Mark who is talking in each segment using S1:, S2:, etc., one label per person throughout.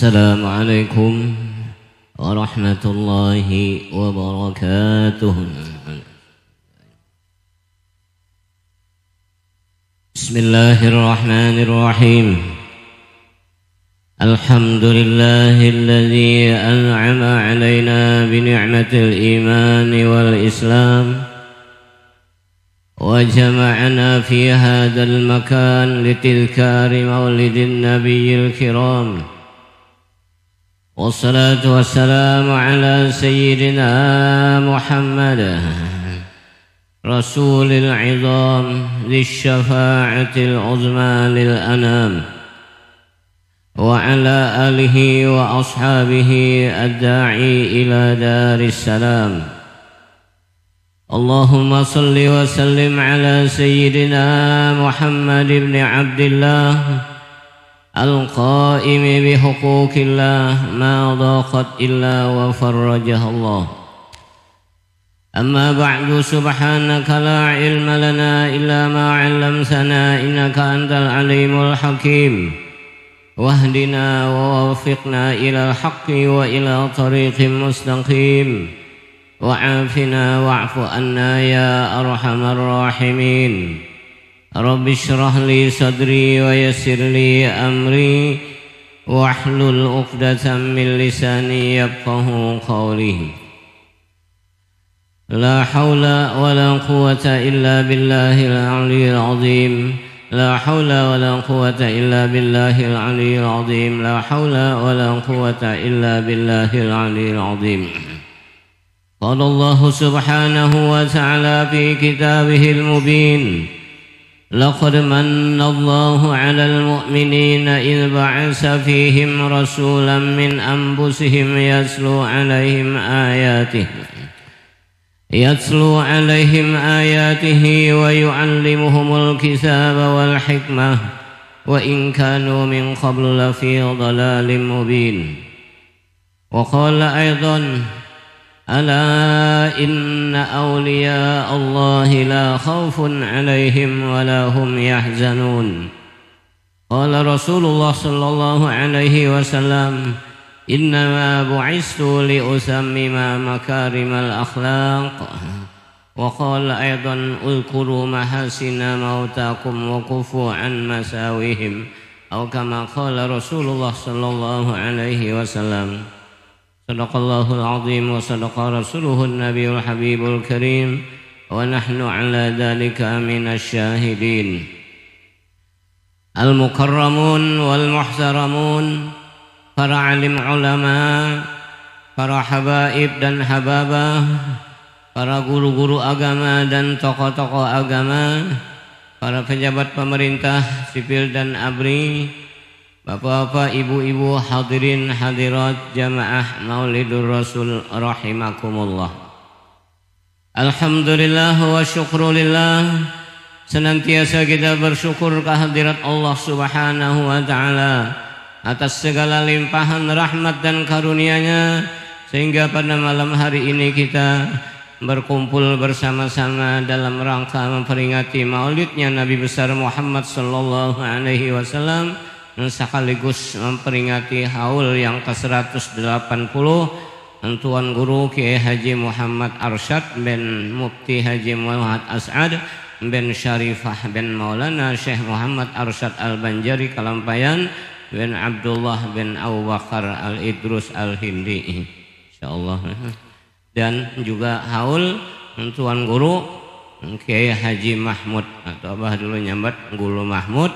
S1: السلام عليكم ورحمة الله وبركاته. بسم الله الرحمن الرحيم. الحمد لله الذي أنعم علينا بنعمة الإيمان والإسلام وجمعنا في هذا المكان لتذكار مولد النبي الكرام، والصلاة والسلام على سيدنا محمد رسول العظام ذي الشفاعة العظمى للأنام، وعلى آله وأصحابه الداعي إلى دار السلام. اللهم صل وسلم على سيدنا محمد بن عبد الله القائم بحقوق الله ما ضاقت إلا وفرجها الله. أما بعد، سبحانك لا علم لنا إلا ما علمتنا إنك أنت العليم الحكيم، واهدنا ووفقنا إلى الحق وإلى طريق مستقيم، وعافنا واعف عنا يا أرحم الراحمين. رب اشرح لي صدري ويسر لي أمري واحلل عقدة من لساني يفقه قولي. لا حول ولا قوة إلا بالله العلي العظيم. لا حول ولا قوة إلا بالله العلي العظيم. لا حول ولا قوة إلا بالله العلي العظيم. قال الله سبحانه وتعالى في كتابه المبين: لقد من الله على المؤمنين إذ بعث فيهم رسولا من أنفسهم يتلو عليهم آياته ويعلمهم الكتاب والحكمة وإن كانوا من قبل لفي ضلال مبين. وقال أيضا: ألا إن أولياء الله لا خوف عليهم ولا هم يحزنون. قال رسول الله صلى الله عليه وسلم: إنما بعثت لأتمم مكارم الأخلاق. وقال أيضا: اذكروا محاسن موتاكم وكفوا عن مساويهم، أو كما قال رسول الله صلى الله عليه وسلم. صدق الله العظيم وصدق رسوله النبي الحبيب الكريم، ونحن على ذلك من الشاهدين. المكرمون والمحترمون، para alim ulama, para habaib dan hababah, para guru-guru agama dan tokoh-tokoh agama, para pejabat pemerintah sipil dan ABRI, bapak-bapak, ibu-ibu, hadirin hadirat jamaah Maulidur Rasul rahimakumullah. Alhamdulillah wa syukrulillah, senantiasa kita bersyukur kehadirat Allah Subhanahu wa ta'ala atas segala limpahan rahmat dan karunia-Nya, sehingga pada malam hari ini kita berkumpul bersama-sama dalam rangka memperingati maulidnya Nabi besar Muhammad sallallahu alaihi wasallam, dan sekaligus memperingati haul yang ke-180 Tuan Guru Kiai Haji Muhammad Arsyad bin Mufti Haji Muhammad As'ad bin Syarifah bin Maulana Syekh Muhammad Arsyad Al-Banjari Kalampayan bin Abdullah bin Abu Bakar Al-Idrus Al-Hindi, insyaallah. Dan juga haul Tuan Guru Kiai Haji Mahmud, atau abah dulu nyambat Guru Mahmud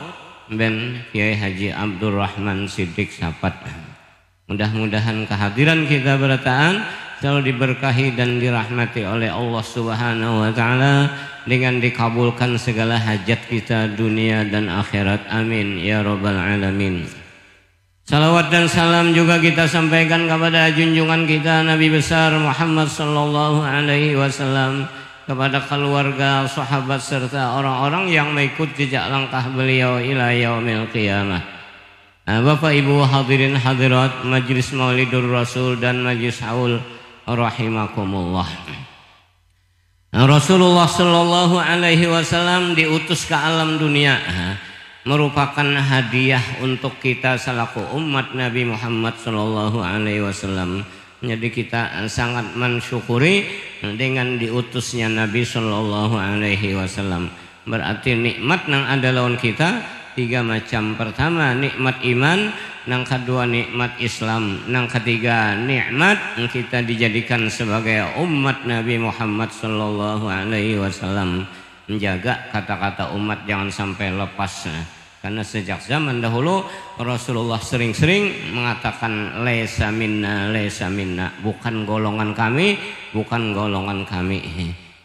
S1: bin Kiai Haji Abdurrahman Siddiq Sapat. Mudah-mudahan kehadiran kita berataan selalu diberkahi dan dirahmati oleh Allah Subhanahu wa ta'ala, dengan dikabulkan segala hajat kita dunia dan akhirat. Amin ya rabbal alamin. Salawat dan salam juga kita sampaikan kepada junjungan kita Nabi besar Muhammad sallallahu alaihi wasallam, kepada keluarga, sahabat serta orang-orang yang mengikuti jejak langkah beliau ila yaumil qiyamah. Bapak Ibu hadirin hadirat Majelis Maulidur Rasul dan Majelis Haul rahimakumullah. Rasulullah sallallahu alaihi wasallam diutus ke alam dunia merupakan hadiah untuk kita selaku umat Nabi Muhammad sallallahu alaihi wasallam. Jadi kita sangat mensyukuri dengan diutusnya Nabi sallallahu alaihi wasallam. Berarti nikmat nang ada lawan kita tiga macam. Pertama nikmat iman, nang kedua nikmat Islam, nang ketiga nikmat kita dijadikan sebagai umat Nabi Muhammad sallallahu alaihi wasallam. Menjaga kata-kata umat jangan sampai lepas. Karena sejak zaman dahulu Rasulullah sering-sering mengatakan laisa minna, bukan golongan kami, bukan golongan kami.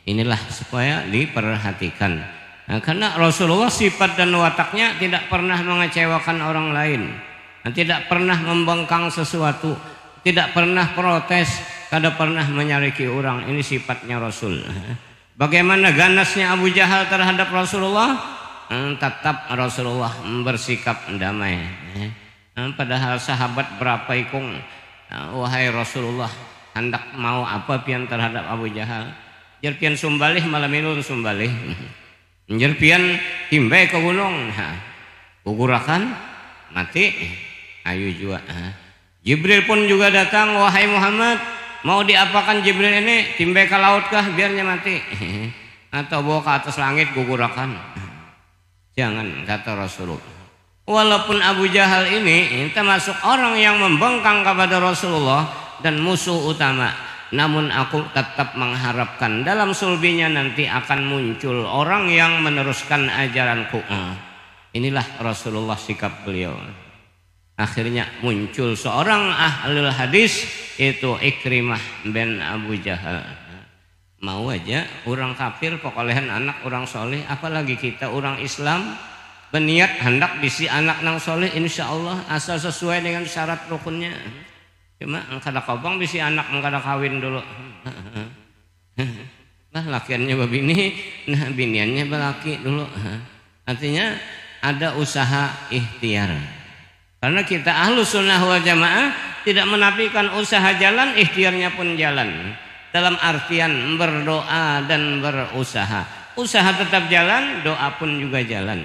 S1: Inilah supaya diperhatikan. Nah, karena Rasulullah sifat dan wataknya tidak pernah mengecewakan orang lain, tidak pernah membangkang sesuatu, tidak pernah protes, tidak pernah menyariki orang. Ini sifatnya Rasul. Bagaimana ganasnya Abu Jahal terhadap Rasulullah? Tetap Rasulullah bersikap damai. Padahal sahabat berapa ikung, wahai Rasulullah, hendak mau apa pian terhadap Abu Jahal? Jerpian sumbalih malam minun sumbalih. Jerpian timbai ke gunung, gugurakan mati. Ayo juga. Jibril pun juga datang, wahai Muhammad, mau diapakan Jibril ini? Timbai ke laut kah biarnya mati? Atau bawa ke atas langit gugurakan? Jangan, kata Rasulullah. Walaupun Abu Jahal ini termasuk orang yang membangkang kepada Rasulullah dan musuh utama, namun aku tetap mengharapkan dalam sulbinya nanti akan muncul orang yang meneruskan ajaranku. Inilah Rasulullah sikap beliau. Akhirnya muncul seorang ahlul hadis, itu Ikrimah bin Abu Jahal. Mau aja orang kafir pokolehan anak orang soleh, apalagi kita orang Islam berniat hendak bisi anak nang soleh, insya Allah asal sesuai dengan syarat rukunnya. Cuma kada kobong bisi anak kada kawin dulu. Nah lakiannya babini, nah biniannya belaki dulu. Artinya ada usaha ikhtiar. Karena kita ahlus sunnah wal jamaah tidak menafikan usaha jalan, ikhtiarnya pun jalan. Dalam artian berdoa dan berusaha. Usaha tetap jalan, doa pun juga jalan.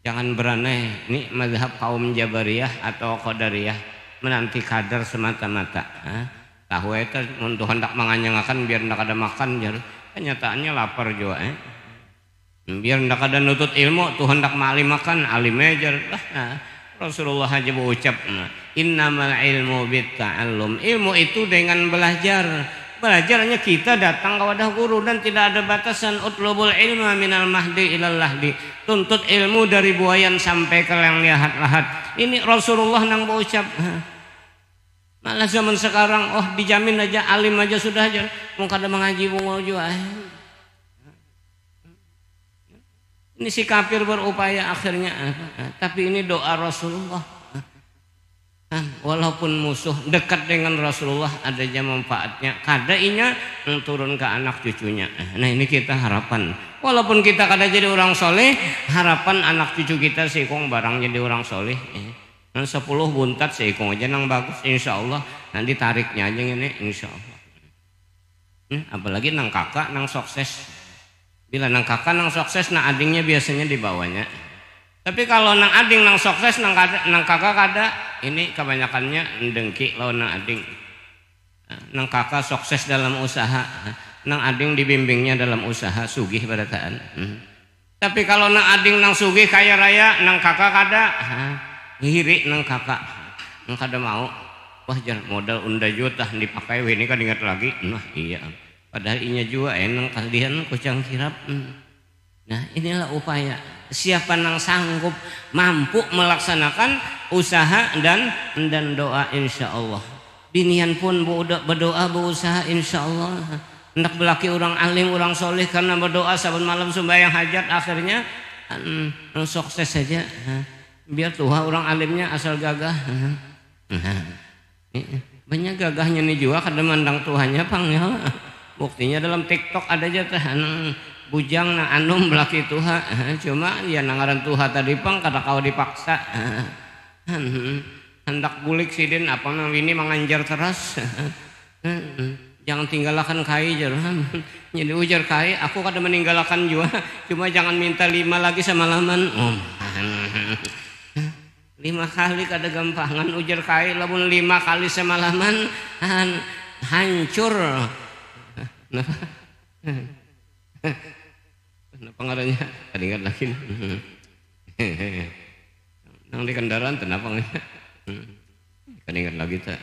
S1: Jangan beraneh, ini mazhab kaum Jabariyah atau Qadariyah menanti kadar semata-mata. Tahu itu untuk hendak menganyangakan biar hendak ada makan, kenyataannya lapar juga. Biar hendak ada nutut ilmu, tuh hendak malim makan, alim aja. Rasulullah aja berucap, innamal ilmu bitta'allum. Ilmu itu dengan belajar. Belajarnya kita datang ke wadah guru dan tidak ada batasan. Utlubul ilma minal mahdi ilal lahdi. Tuntut ilmu dari buayan sampai ke yang lahat-lahat. Ini Rasulullah nang berucap. Malah zaman sekarang, oh dijamin aja alim aja sudah aja. Mau kada mengaji mau juga. Ini si kafir berupaya akhirnya, tapi ini doa Rasulullah. Walaupun musuh dekat dengan Rasulullah adanya manfaatnya, kadainya turun ke anak cucunya. Nah ini kita harapan. Walaupun kita kada jadi orang soleh, harapan anak cucu kita seikong barang jadi orang soleh. 10 buntat seikong aja nang bagus, insya Allah. Nanti tariknya aja ini, insya Allah. Apalagi nang kakak nang sukses. Bila nang kakak nang sukses, nang adingnya biasanya dibawanya. Tapi kalau nang ading nang sukses, nang kakak kada, ini kebanyakannya dengki lawan nang ading. Nang kakak sukses dalam usaha, nang ading dibimbingnya dalam usaha, sugih barataan. Tapi kalau nang ading nang sugih kaya raya, nang kakak kada, hiri nang kakak, nang kada mau. Wah jangan modal unda juta dipakai, ini kan ingat lagi. Nah iya. Padahal inya juga enang kalian kucang kirap. Nah inilah upaya. Siapa yang sanggup mampu melaksanakan usaha dan doa insya Allah. Binian pun berdoa berusaha insya Allah. Hendak belaki orang alim orang soleh karena berdoa saban malam sembahyang hajat akhirnya sukses saja. Biar tua orang alimnya asal gagah. Banyak gagahnya nih juga kada mandang Tuhannya panggil. Buktinya dalam TikTok ada aja teh bujang na anum belaki tuha, cuma ya nangaran tuha tadi pang kada kau dipaksa. Hendak bulik sidin apa nang ini menganjar teras. jangan tinggalkan kai jaran. Jadi ujar kai, aku kada meninggalkan jua, cuma jangan minta 5 lagi semalaman. 5 kali kada gampangan ujar kai, lamun 5 kali semalaman hancur. Kenapa ngarannya? Tadi ingat lagi. Nang di kendaraan kenapa nggak? Kan ingat lagi tak.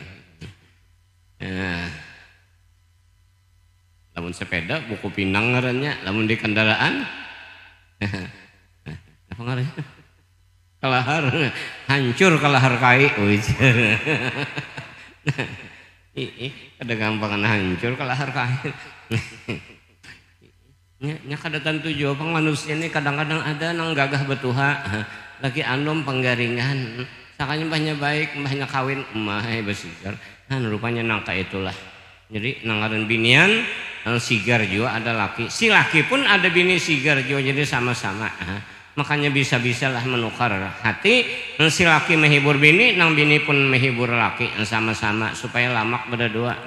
S1: Lamun sepeda buku pinang ngarannya, lamun di kendaraan. Apa ngarannya? Kalahar, hancur kalahar kai. Ada gampangan hancur kalahar kai. Nya kada tentu jua pang manusia ini kadang-kadang ada nang gagah betuha lagi anom penggaringan sakanya mbahnya baik mbahnya kawin emah besigar rupanya nangka itulah jadi nangaran binian sigar juga ada laki si laki pun ada bini sigar juga jadi sama-sama makanya bisa-bisalah menukar hati si laki menghibur bini nang bini pun menghibur laki sama-sama supaya lamak berdua.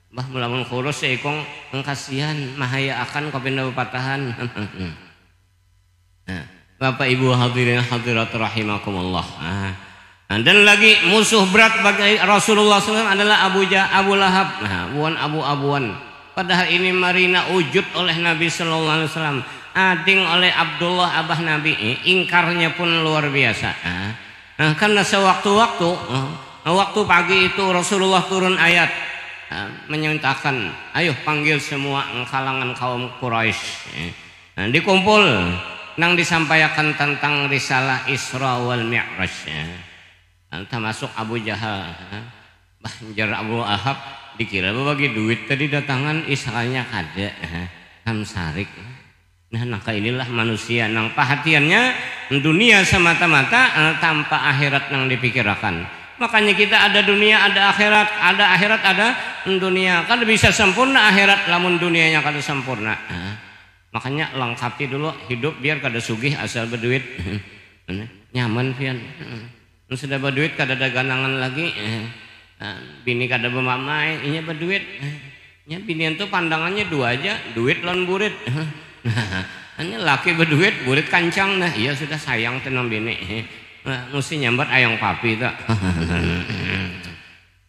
S1: Bah melamun kurus seikong kasihan mahaya akan kopinda patahan. Bapak Ibu hadirin hadirat rahimakumullah. Dan lagi musuh berat bagi Rasulullah SAW adalah Abu Lahab. Abu-abuan. Padahal ini marina wujud oleh Nabi Sallallahu Alaihi Wasallam. Ading oleh Abdullah abah Nabi. Ingkarnya pun luar biasa. Karena sewaktu-waktu waktu pagi itu Rasulullah turun ayat. Menyatakan ayo panggil semua kalangan kaum Quraisy dikumpul nang disampaikan tentang risalah Isra wal Mi'raj termasuk Abu Jahal Banjar Abu Ahab dikira berbagi duit tadi datangan isanya kada hamsarik. Nah inilah manusia nang perhatiannya dunia semata-mata tanpa akhirat nang dipikirkan. Makanya kita ada dunia, ada akhirat, ada dunia. Kan bisa sempurna akhirat, lamun dunianya kada sempurna. Makanya lengkapi dulu hidup biar kada sugih asal berduit. Nyaman pian. Sudah berduit kada ada ganangan lagi. Bini kada bermamai, inya berduit. Nya binian tuh pandangannya 2 aja, duit lan burit. Hanya laki berduit, burit kancang. Nah, iya sudah sayang tenang bini. Mesti nyambat ayang papi tak.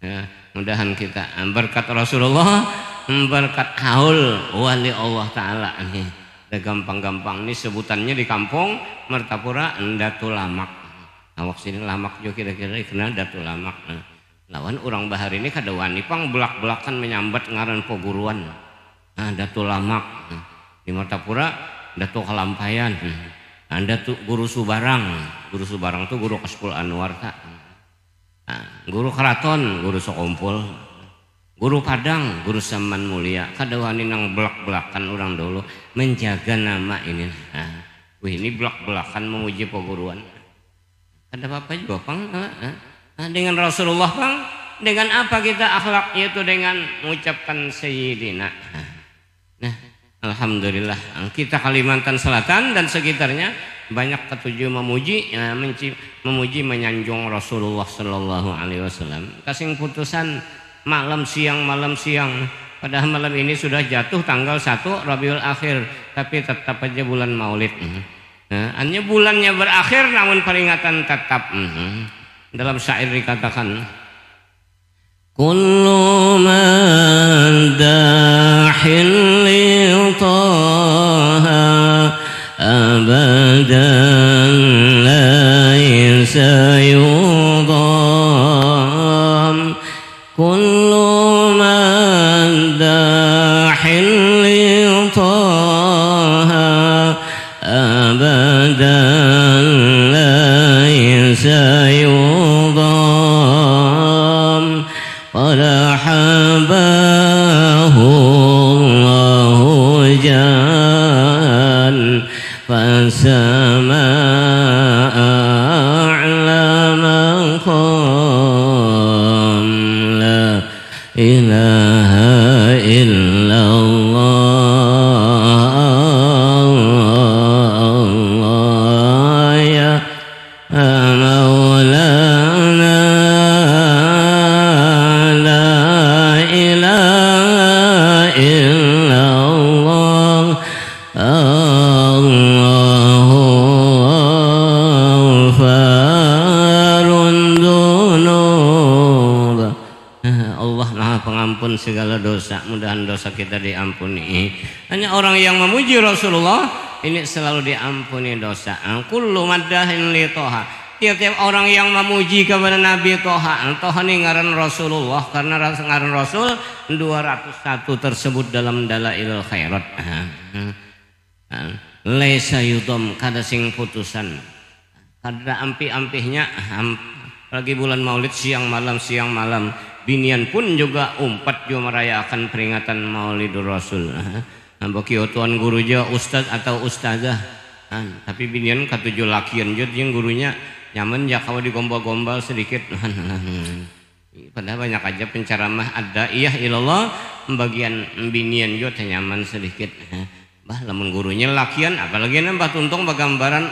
S1: Ya, mudahan kita berkat Rasulullah, berkat haul wali Allah Ta'ala nih. Udah gampang-gampang nih sebutannya di kampung Mertapura Datul Lamak. Awak sini Lamak juga kira-kira kenal Datul Lamak. Lawan orang bahar ini kada wani pang belak-belakan menyambat ngaran poguruan. Datul Lamak. Di Mertapura Datul Kalampayan. Anda tuh guru Subarang tuh guru Kaspul Anwar tak. Guru Keraton, guru Sokompul, guru Padang, guru Saman Mulia. Kadawani nang belak-belakan orang dulu menjaga nama ini. Ini belak-belakan memuji peguruan. Ada apa juga pang? Dengan Rasulullah pang, dengan apa kita akhlaknya itu dengan mengucapkan Sayyidina. Nah. Alhamdulillah kita Kalimantan Selatan dan sekitarnya banyak ketujuh memuji menyanjung Rasulullah Sallallahu Alaihi Wasallam. Kasing putusan malam siang padahal malam ini sudah jatuh tanggal 1 Rabiul Akhir tapi tetap aja bulan Maulid. Hanya bulannya berakhir namun peringatan tetap. Dalam syair dikatakan kullu man dahil طه أبدا ليس يضام كل من داح لطه أبدا ليس يضام قد حباه فالسماء أعلى مقام لا إله إلا الله يا مولانا لا إله Allah Maha Pengampun segala dosa. Mudahan dosa kita diampuni. Hanya orang yang memuji Rasulullah ini selalu diampuni dosa. Kullu maddahin li Toha. Tiap-tiap orang yang memuji kepada Nabi Toha, Toha ini ngaran Rasulullah karena ngaran Rasul 201 tersebut dalam Dalailul Khairat. Laisa yudom kada sing putusan, kada ampi-ampihnya. Lagi bulan Maulid siang malam binian pun juga umpat juga merayakan peringatan Maulidur Rasul. Bagi tuan guru aja ustaz atau ustazah, tapi binian katujuh lakian juga yang gurunya nyaman ya kalau digombal-gombal sedikit. Padahal banyak aja penceramah ada iya ilallah, bagian binian juga nyaman sedikit. Bah lamun gurunya lakian apalagi nambah tuntung bagambaran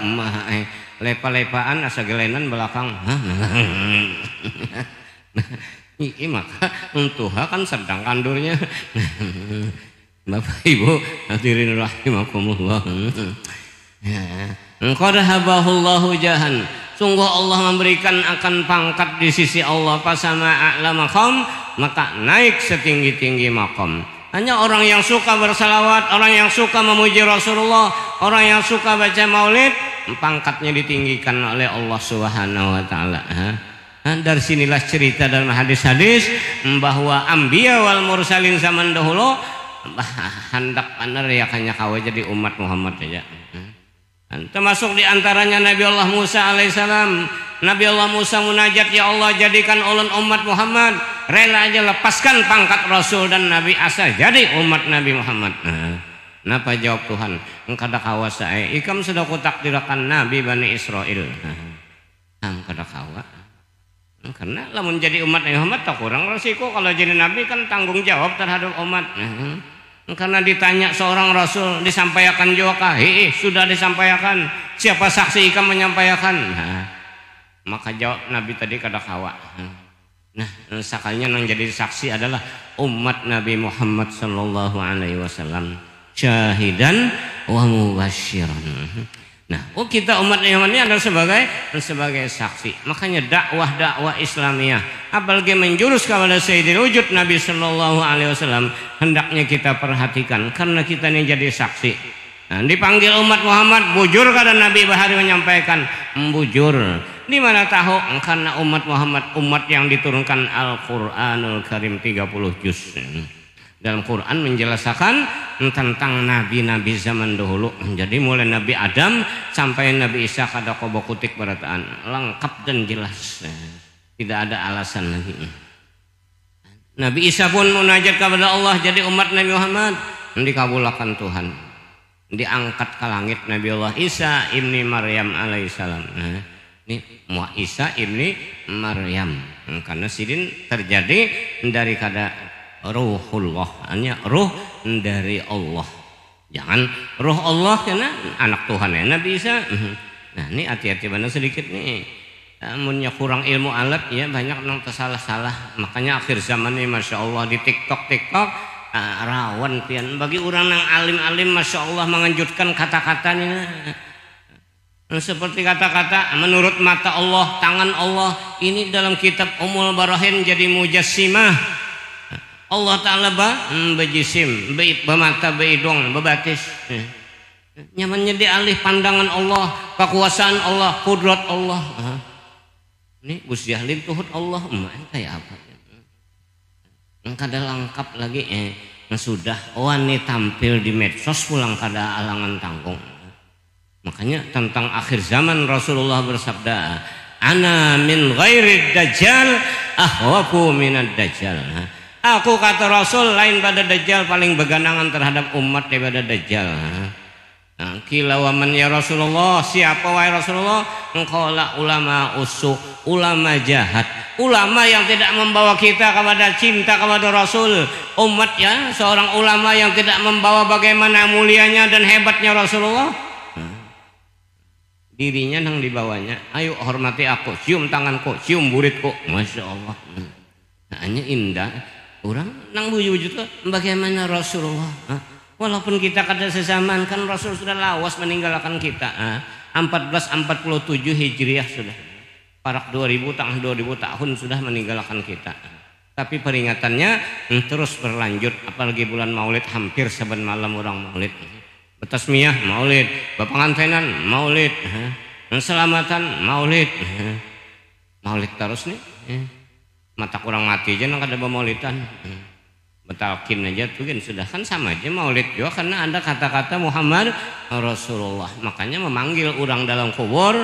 S1: lepa-lepaan asa gelenan belakang. Ini maka untuha kan sedang kandurnya. Bapak Ibu hadirin rahimakumullah. Qad habahullahu jahan. Sungguh Allah memberikan akan pangkat di sisi Allah pasama a'la maqam, maka naik setinggi-tinggi maqam. Hanya orang yang suka bersalawat, orang yang suka memuji Rasulullah, orang yang suka baca maulid, pangkatnya ditinggikan oleh Allah Subhanahu wa taala. Dari sinilah cerita dalam hadis-hadis bahwa anbiya wal mursalin zaman dahulu hendak paner ya kanya kawa jadi umat Muhammad aja. Termasuk diantaranya Nabi Allah Musa alaihissalam. Nabi Allah Musa munajat, ya Allah jadikan ulun umat Muhammad, rela aja lepaskan pangkat Rasul dan Nabi asal jadi umat Nabi Muhammad. Napa jawab Tuhan? Engkada kawa saya ikam sudah kutakdirkan Nabi Bani Israel. Engkada kawa. Karena lamun jadi umat Nabi Muhammad tak kurang resiko, kalau jadi Nabi kan tanggung jawab terhadap umat. Karena ditanya seorang Rasul disampaikan juga, sudah disampaikan. Siapa saksi ikam menyampaikan? Maka jawab Nabi tadi kada kawa. Nah, sekalinya yang jadi saksi adalah umat Nabi Muhammad sallallahu alaihi wasallam, syahidan wa mubasyiran. Nah, kita umat Muhammad ini adalah sebagai saksi. Makanya dakwah Islamiyah apalagi menjurus kepada Sayyidil Wujud Nabi sallallahu alaihi wasallam hendaknya kita perhatikan karena kita ini jadi saksi. Nah, dipanggil umat Muhammad bujur kada Nabi bahari menyampaikan bujur. Di mana tahu karena umat Muhammad umat yang diturunkan Al-Qur'anul Karim 30 juz. Dalam Quran menjelaskan tentang nabi-nabi zaman dahulu. Jadi mulai Nabi Adam sampai Nabi Isa kada kobo kutik berataan lengkap dan jelas. Tidak ada alasan lagi. Nabi Isa pun munajat kepada Allah jadi umat Nabi Muhammad, dikabulkan Tuhan. Diangkat ke langit Nabi Allah Isa ibni Maryam alaihissalam. Ini Muhammad Isa ibni Maryam. Karena sidin terjadi dari kada ruhullah, hanya ruh dari Allah. Jangan ruh Allah karena anak Tuhan ya Nabi Isa. Nah ini hati-hati benar sedikit nih. Namunnya kurang ilmu alat ya banyak yang tersalah-salah. Makanya akhir zaman ini masya Allah di TikTok rawan pian bagi orang yang alim-alim masya Allah menganjurkan kata-katanya. Seperti kata-kata menurut mata Allah, tangan Allah ini dalam kitab Ummul Barahin jadi mujassimah. Allah Ta'ala bejisim, bermata, beidong, bebatis. Nyamannya dialih pandangan Allah, kekuasaan Allah, kudrat Allah. Ini Gus Jahlin tuhut Allah, kayak apa? Kada lengkap lagi sudah wani tampil di medsos pulang kada alangan tanggung. Makanya tentang akhir zaman Rasulullah bersabda, ana min ghairi dajjal ahwaku minad dajjal. Aku kata Rasul lain pada dajjal paling beganangan terhadap umat daripada dajjal. Kila waman ya Rasulullah, siapa wahai Rasulullah? Engkau lah ulama usuk, ulama jahat, ulama yang tidak membawa kita kepada cinta kepada Rasul. Umat ya, seorang ulama yang tidak membawa bagaimana mulianya dan hebatnya Rasulullah. Dirinya nang dibawanya, ayo hormati aku, cium tanganku, cium buritku, masya Allah. Hanya indah. Orang nang wujud bagaimana Rasulullah. Walaupun kita kada sezaman kan Rasul sudah lawas meninggalkan kita. 1447 Hijriah sudah. Parak 2000 tahun sudah meninggalkan kita. Tapi peringatannya terus berlanjut, apalagi bulan Maulid hampir saben malam orang Maulid. Betasmiyah Maulid, bepangantenan Maulid, selamatan Maulid. Maulid terus nih. Mata kurang mati aja nang kada Maulidan. Betalkin aja tuh kan sudah kan sama aja Maulid juga karena ada kata-kata Muhammad Rasulullah. Makanya memanggil orang dalam kubur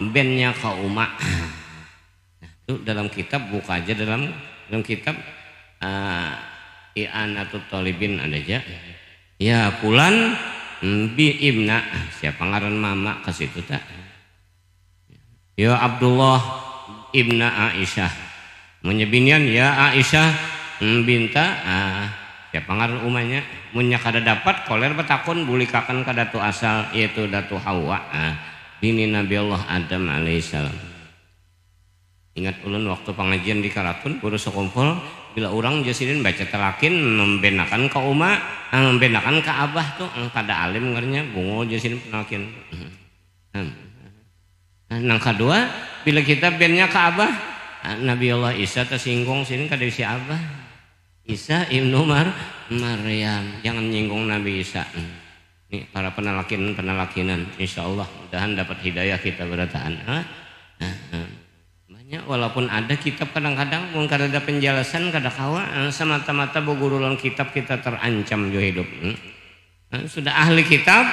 S1: bennya kauma. Itu dalam kitab buka aja dalam kitab I'anatul Thalibin ada aja. Ya pulan bi ibna siapa ngaran mama ke situ tak? Ya Abdullah ibna Aisyah. Menyebinian ya Aisyah binta siapa ngaran umanya munya kada dapat koler betakun bulikakan kada tu asal yaitu datu Hawa bini Nabi Allah Adam alaihissalam. Ingat ulun waktu pengajian di Karatun guru sekumpul bila orang jasidin baca telakin membenakan ke uma membenakan ke abah tuh kada alim ngernya bungo jasidin penakin. Nang kedua bila kita bennya ke abah Nabi Allah Isa tersinggung sini kada si abah Isa ibnu Maryam jangan nyinggung Nabi Isa. Nih para penalakinan insyaallah mudahan dapat hidayah kita bertahan. Walaupun ada kitab kadang-kadang mungkin kada ada penjelasan kada kawa semata-mata bogurulan kitab kita terancam jo hidup. Sudah ahli kitab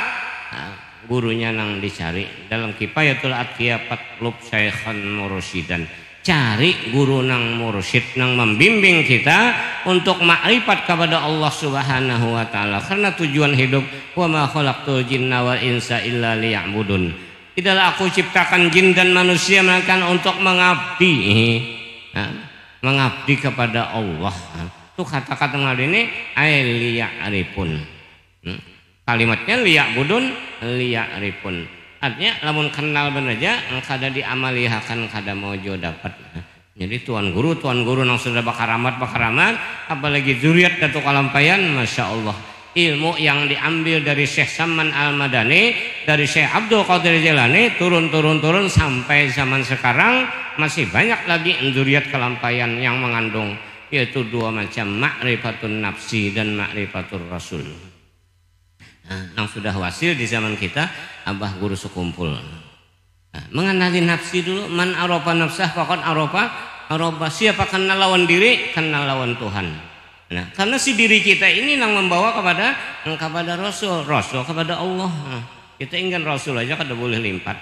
S1: gurunya nang dicari dalam Kifayatul Atqiya Fatlub Syaikhan Mursidan. Cari guru nang mursyid nang membimbing kita untuk makrifat kepada Allah Subhanahu wa taala karena tujuan hidup wa ma khalaqtul jinna wal insa illa liya'budun. Tidaklah aku ciptakan jin dan manusia melainkan untuk mengabdi kepada Allah. Itu kata-kata ngal ini liya'rifun. Kalimatnya liya'rifun. Artinya lamun kenal bener aja kada diamalihakan kada mojo dapat. Jadi tuan guru nang sudah bakaramat apalagi zuriat datu kalampayan masya Allah. Ilmu yang diambil dari Syekh Saman Al-Madani, dari Syekh Abdul Qadir Jailani turun sampai zaman sekarang masih banyak lagi zuriat kelampayan yang mengandung yaitu dua macam ma'rifatun nafsi dan ma'rifatur rasul. Yang sudah wasil di zaman kita abah guru sekumpul. Mengenali nafsi dulu, man arofa nafsah faqad arofa siapa kenal lawan diri kenal lawan Tuhan. Nah, karena si diri kita ini yang membawa kepada Rasul kepada Allah. Kita ingin Rasul aja kada boleh limpat.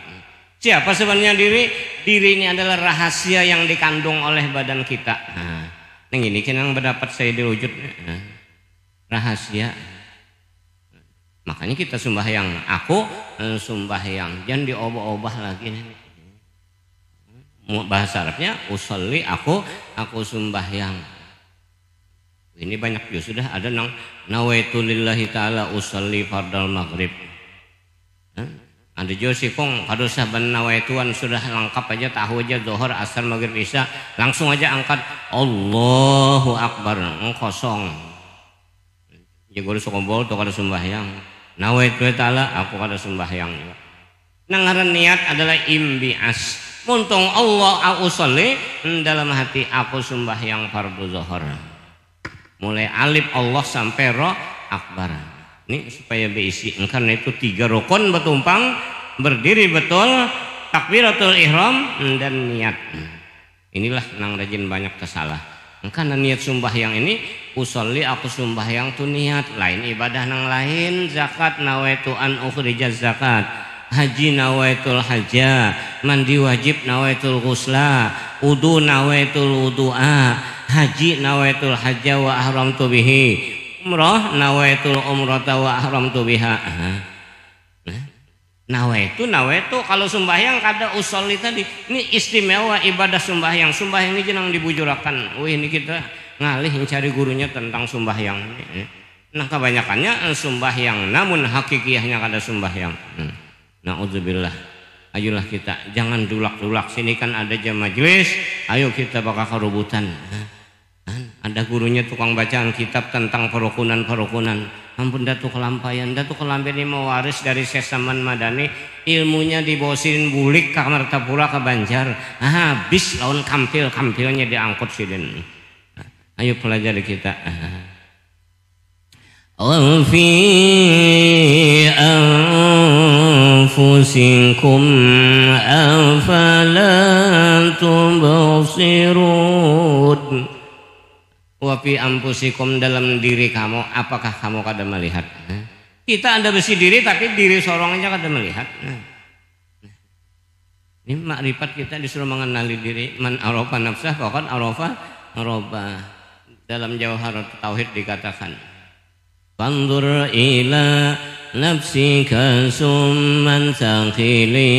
S1: Siapa sebenarnya diri? Diri ini adalah rahasia yang dikandung oleh badan kita. Nah, ini kan yang berdapat saya diwujud rahasia. Makanya kita sembahyang. Aku sembahyang, jangan diobah-obah lagi. Bahasa Arabnya usolli aku sembahyang. Ini banyak juga sudah ada nang nawaitu lillahi ta'ala usolli fardal maghrib. Ada juga sih kong kada usah nawaituan sudah lengkap aja tahu aja zuhur asar maghrib isya langsung aja angkat Allahu Akbar kosong. Ya guru sekombol tuh kada sembahyang. Nawaitu ta'ala aku kada sembahyang. Nangaran niat adalah imbias. Muntung Allah usolli dalam hati aku sembahyang fardu zuhur. Mulai alif Allah sampai roh akbar. Ini supaya berisi. Karena itu 3 rukun bertumpang berdiri betul takbiratul ihram dan niat. Inilah nang rajin banyak kesalah. Karena niat sembahyang ini usolli aku sembahyang tu niat lain ibadah nang lain zakat nawaitu an ukhrijaz zakat haji nawaitul hajja mandi wajib nawaitul ghusla wudu nawaitul wudu'a haji nawaitul hajja wa ahramtu bihi umrah nawaitul umrata wa ahramtu biha. Nawaitu kalau sembahyang kada usolli tadi ini istimewa ibadah sembahyang ini jenang dibujurakan. Wih ini kita ngalih mencari gurunya tentang sembahyang. Nah kebanyakannya sembahyang namun hakikiyahnya kada sembahyang. Na'udzubillah. Ayolah kita jangan dulak-dulak sini kan ada jam majelis. Ayo kita bakal kerubutan. Ada gurunya tukang bacaan kitab tentang perukunan. Ampun datu kelampayan ini mewaris dari Syekh Saman Madani. Ilmunya dibosin bulik ke Martapura ke Banjar. Habis lawan kampilnya diangkut sidin. Ayo pelajari kita. Wa fi anfusikum afala tubsirun. Wa fi anfusikum, dalam diri kamu, apakah kamu kada melihat? Kita ada besi diri tapi diri sorong aja kada melihat. Ini makrifat kita disuruh mengenali diri. Man arafa nafsah faqad arafa rabbah. Dalam Jawharat Tauhid dikatakan, fanzur ila nafsika summan thaqili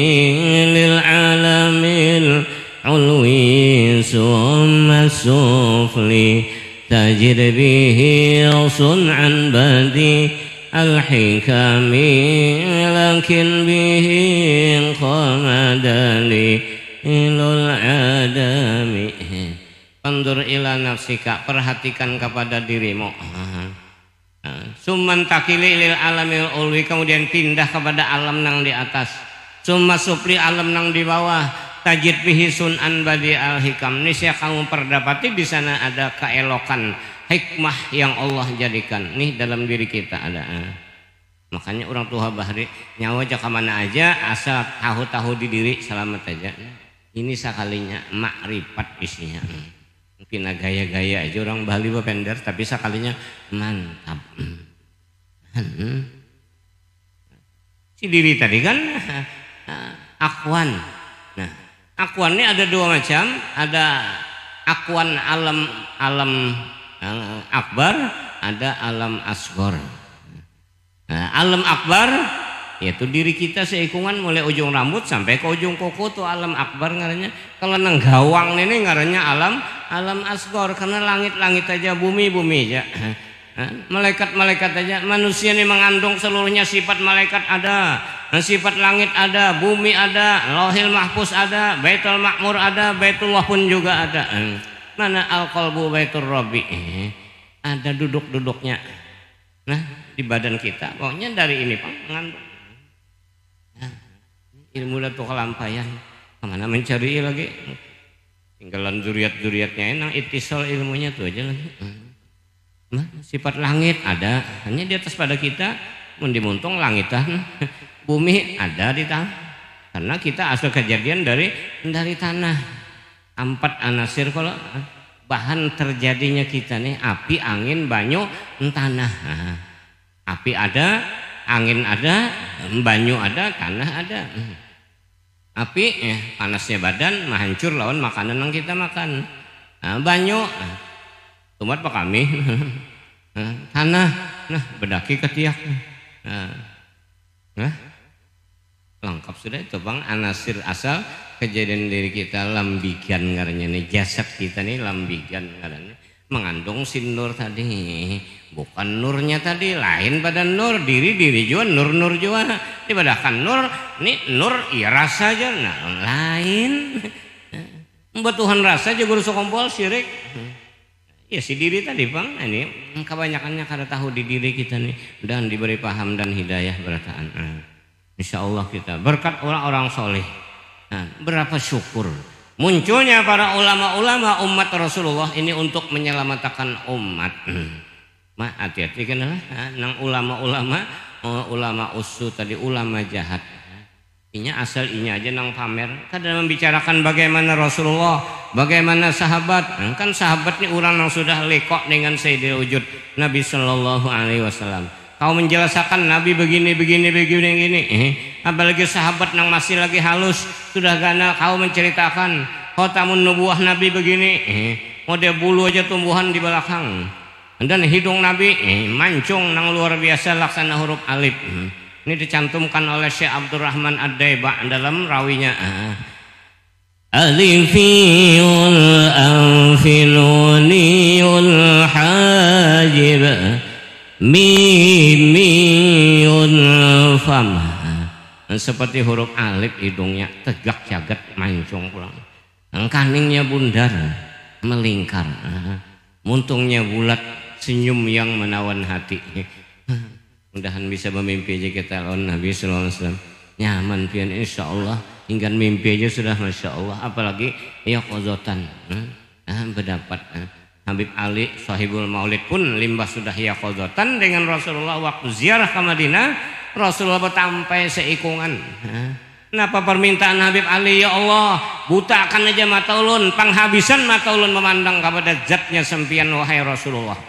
S1: lil alamil ulwi summa sufli tajid bihi sun'an badi al-hikami lakin bihi qamadali ilul adami. Pandur ila nafsika, perhatikan kepada dirimu. Summan takili lil alamil ulwi, kemudian pindah kepada alam nang di atas. Summa supli, alam nang di bawah. Tajid bihi sun'an badi al-hikam, niscaya kamu perdapati di sana ada keelokan, hikmah yang Allah jadikan. Nih dalam diri kita ada. Makanya orang tua bahari nyawa aja kemana aja asal tahu-tahu di diri selamat aja. Ini sekalinya makrifat isinya. Mungkin gaya-gaya aja orang Bali bapender, tapi sekalinya mantap. Si diri tadi kan akwan. Nah, akwan ini ada dua macam, ada akwan alam akbar, ada alam asgor. Nah, alam akbar yaitu diri kita seikungan mulai ujung rambut sampai ke ujung kuku tuh alam akbar ngarannya. Kalau nang gawang ini ngarannya alam asgor, karena langit-langit aja, bumi aja. Malaikat-malaikat aja, manusia ini mengandung seluruhnya sifat malaikat ada, sifat langit ada, bumi ada, Lauhil Mahfuz ada, Baitul Ma'mur ada, Baitullah pun juga ada. Mana al-qalbu baitur rabbi, ada duduk-duduknya. Nah, di badan kita pokoknya dari ini Pak mengandung. Nah, ilmu tuh kelampayan, kemana mencari lagi? Tinggalan zuriat-zuriatnya enang itisol ilmunya tuh aja lagi. Nah, sifat langit ada, hanya di atas pada kita, muntung langitan, bumi ada di tanah, karena kita asal kejadian dari tanah. 4 anasir kalau bahan terjadinya kita nih, api, angin, banyu, tanah. Nah, api ada, angin ada, banyu ada, tanah ada. Api panasnya badan, hancur lawan makanan yang kita makan. Nah, banyu tumat pak kami. Tanah, nah bedaki ketiak. Nah, lengkap sudah itu bang, anasir asal kejadian diri kita, lambigan ngarannya nih, jasad kita nih lambigan ngarannya, mengandung sin nur tadi. Bukan nurnya tadi lain pada nur, diri juga nur juga. Dibadakan nur, nih nur iya rasa aja, nah lain. Mbak Tuhan rasa aja guru sokompol syirik. Ya si diri tadi bang, ini kebanyakannya kada tahu di diri kita nih, dan diberi paham dan hidayah berataan. Insya Allah kita berkat orang-orang soleh. Nah, berapa syukur munculnya para ulama-ulama umat Rasulullah ini untuk menyelamatkan umat. Mah hati-hati kan nang ulama usu tadi, ulama jahat. Inya asal inya aja nang pamer, kadang membicarakan bagaimana Rasulullah, bagaimana sahabat. Kan sahabat ini orang yang sudah lekok dengan Sayyidil Wujud Nabi Sallallahu Alaihi Wasallam. Kau menjelaskan Nabi begini. Apalagi sahabat yang masih lagi halus, sudah gana kau menceritakan khotamun nubuwah Nabi begini. Model bulu aja tumbuhan di belakang, dan hidung Nabi mancung nang luar biasa laksana huruf alif. Ini dicantumkan oleh Syekh Abdurrahman Ad-Daiba dalam rawinya. Alifiyul anfiluniyul hajib mimiyul fam. Seperti huruf alif, hidungnya tegak jagat mancung pulang. Kaningnya bundar melingkar, muntungnya bulat, senyum yang menawan hati. Mudahan bisa memimpi aja kita lawan Nabi Sallallahu Alaihi Wasallam. Nyaman pian insya Allah, hingga mimpi aja sudah masya Allah. Apalagi ya kozotan, berdapat. Habib Ali Sahibul Maulid pun limbah sudah yaqodotan dengan Rasulullah waktu ziarah ke Madinah. Rasulullah bertampai seikungan. Kenapa permintaan Habib Ali, ya Allah, butakan aja mata ulun, penghabisan mata ulun memandang kepada zatnya sempian wahai Rasulullah.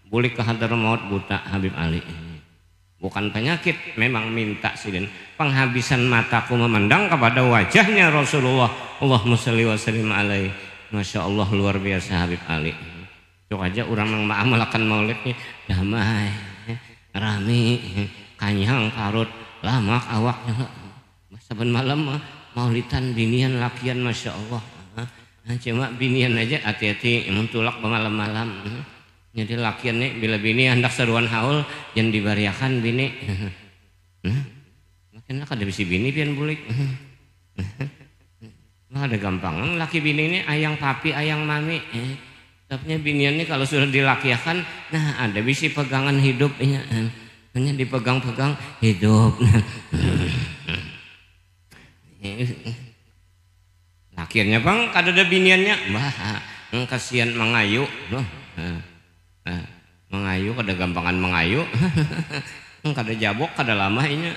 S1: Boleh ke Hadramaut buta Habib Ali. Bukan penyakit, memang minta silin. Penghabisan mataku memandang kepada wajahnya Rasulullah. Allahumma sholli wa sallim alaihi. Masya Allah luar biasa Habib Ali. Cok aja orang yang mengamalkan maulidnya damai, rame, kanyang, karut, lamak awaknya. Saben malam maulidan binian lakian Masya Allah. Cuma binian aja hati-hati mentulak malam-malam. Jadi lakian nih bila bini hendak seruan haul yang dibariakan bini. Makanya kada bisa bini pian bulik. Ada gampang laki bini ini ayang papi ayang mami. Tapi binian ini kalau sudah dilakiakan, nah ada bisa pegangan hidup ini. Hanya dipegang-pegang hidup. Akhirnya bang kada ada biniannya, kasihan mengayu. Mengayu kada gampangan mengayu. Kada jabok kada lama ini.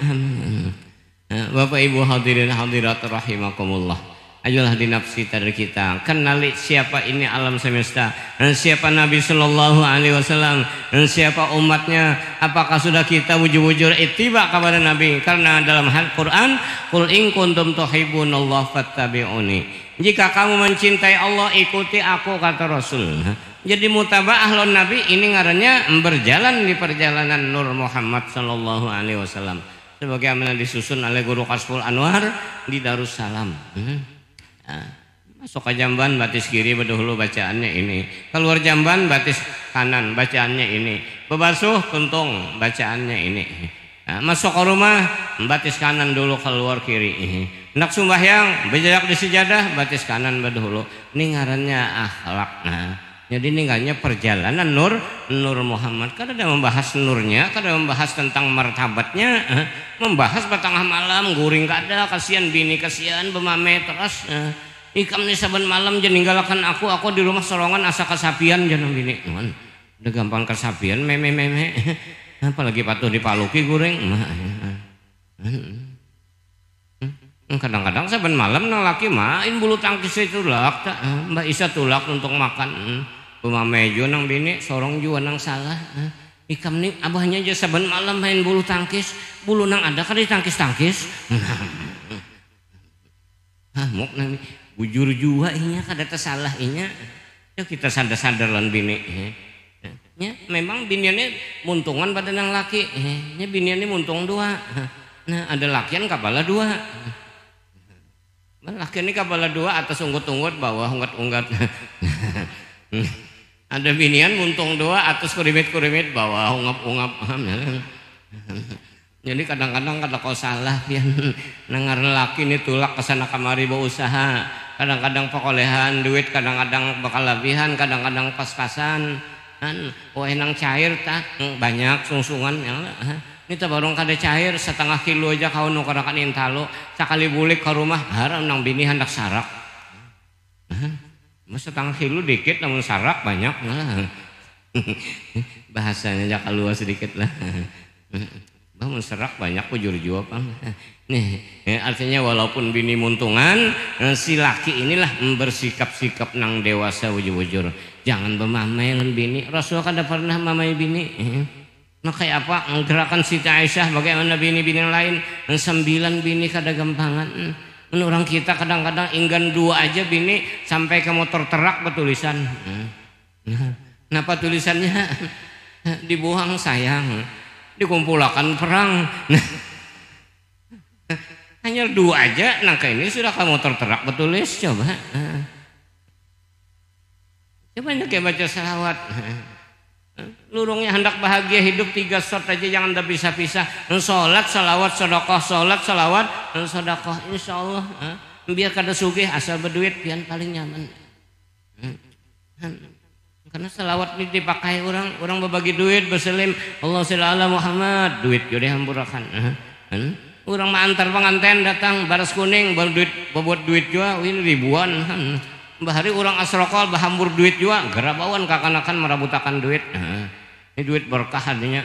S1: Bapak Ibu hadirin hadirat rahimakumullah. Ayolah di nafsi dari kita kenali siapa ini alam semesta, dan siapa Nabi Sallallahu Alaihi Wasallam, dan siapa umatnya. Apakah sudah kita wujud-wujud ittiba kepada Nabi? Karena dalam Al-Quran, Qul in kuntum tuhibbunallah fattabi'uni. Jika kamu mencintai Allah, ikuti aku, kata Rasul. Jadi mutabaah lon Nabi ini ngarannya berjalan di perjalanan Nur Muhammad Sallallahu Alaihi Wasallam. Sebagaimana disusun oleh Guru Kasful Anwar di Darussalam. Masuk ke jamban batis kiri berdahulu bacaannya ini, keluar jamban batis kanan bacaannya ini, bebasuh tuntung bacaannya ini, masuk ke rumah batis kanan dulu keluar kiri, hendak sembahyang berjarak di sejadah batis kanan berdahulu. Ini ngarannya akhlak. Jadi ini ngarannya perjalanan Nur Muhammad. Kada ada membahas nurnya, kada membahas tentang martabatnya, membahas petengah malam guring kada, kasihan bini, kasihan bemame terus. Ikam nih saben malam jangan ninggalakan aku di rumah sorongan asa kasapian jangan bini. Udah gampang kasapian meme. Apalagi patuh dipaluki guring. Kadang-kadang saben malam nang laki main bulu tangkis tulak, Mbak Isa tulak untuk makan. Bumamejo nang bini sorong juga nang salah. Ikam nih abahnya aja saben malam main bulu tangkis, bulu nang ada kan ditangkis-tangkis. Muk nang bujur juga inya kada tersalah inya. Ya kita sadar-sadar lan bini. Ya memang biniannya muntungan pada nang laki. Ya biniannya muntung dua. Nah ada lakian kapala dua. Lakian ini kapala dua atas unggut-unggut bawah unggat-unggat. Ada binian muntung dua atas kurimit-kurimit bawah ungap-ungap. Jadi kadang-kadang kada kau salah pian nangar laki ini tulak kesana kamari berusaha. Kadang-kadang pekolehan duit, kadang-kadang bakal lebihan, kadang-kadang pas-pasan. Wah nang cair tak banyak sungsungan ya. Ini tabarong kada cair setengah kilo aja kau nukarakan intalo. Sekali bulik ke rumah haram nang bini hendak sarak. Setengah kilo dikit namun sarak banyak. Bahasanya aja keluar sedikit lah. Bangun serak banyak pujur jua pang. Nih, artinya walaupun bini muntungan, si laki inilah bersikap-sikap nang dewasa wujur-wujur. Jangan bemamailan bini. Rasul kada pernah mamai bini. Nah kayak apa gerakan Siti Aisyah bagaimana bini-bini lain 9 bini kada gampangan. Orang kita kadang-kadang inggan 2 aja bini sampai ke motor terak bertulisan. Kenapa tulisannya dibuang sayang, dikumpulkan perang. Hanya 2 aja, nangka ini sudah ke motor terak bertulis. Coba kayak baca salawat. Lurungnya hendak bahagia hidup 3 shot aja jangan pisah-pisah. Sholat, salawat, sodakoh, sholat, salawat, sodakoh. Insya Allah biar kada sugih asal berduit pian paling nyaman. Karena salawat ini dipakai orang berbagi duit berselim Allah sallallahu Muhammad duit jadi hampurakan. Orang mah antar pengantin datang baras kuning baru duit buat duit juga ini ribuan. bahari urang asrokol bahambur duit juga gerabawan kakanakan merabutakan duit. Ini duit berkah hadinya.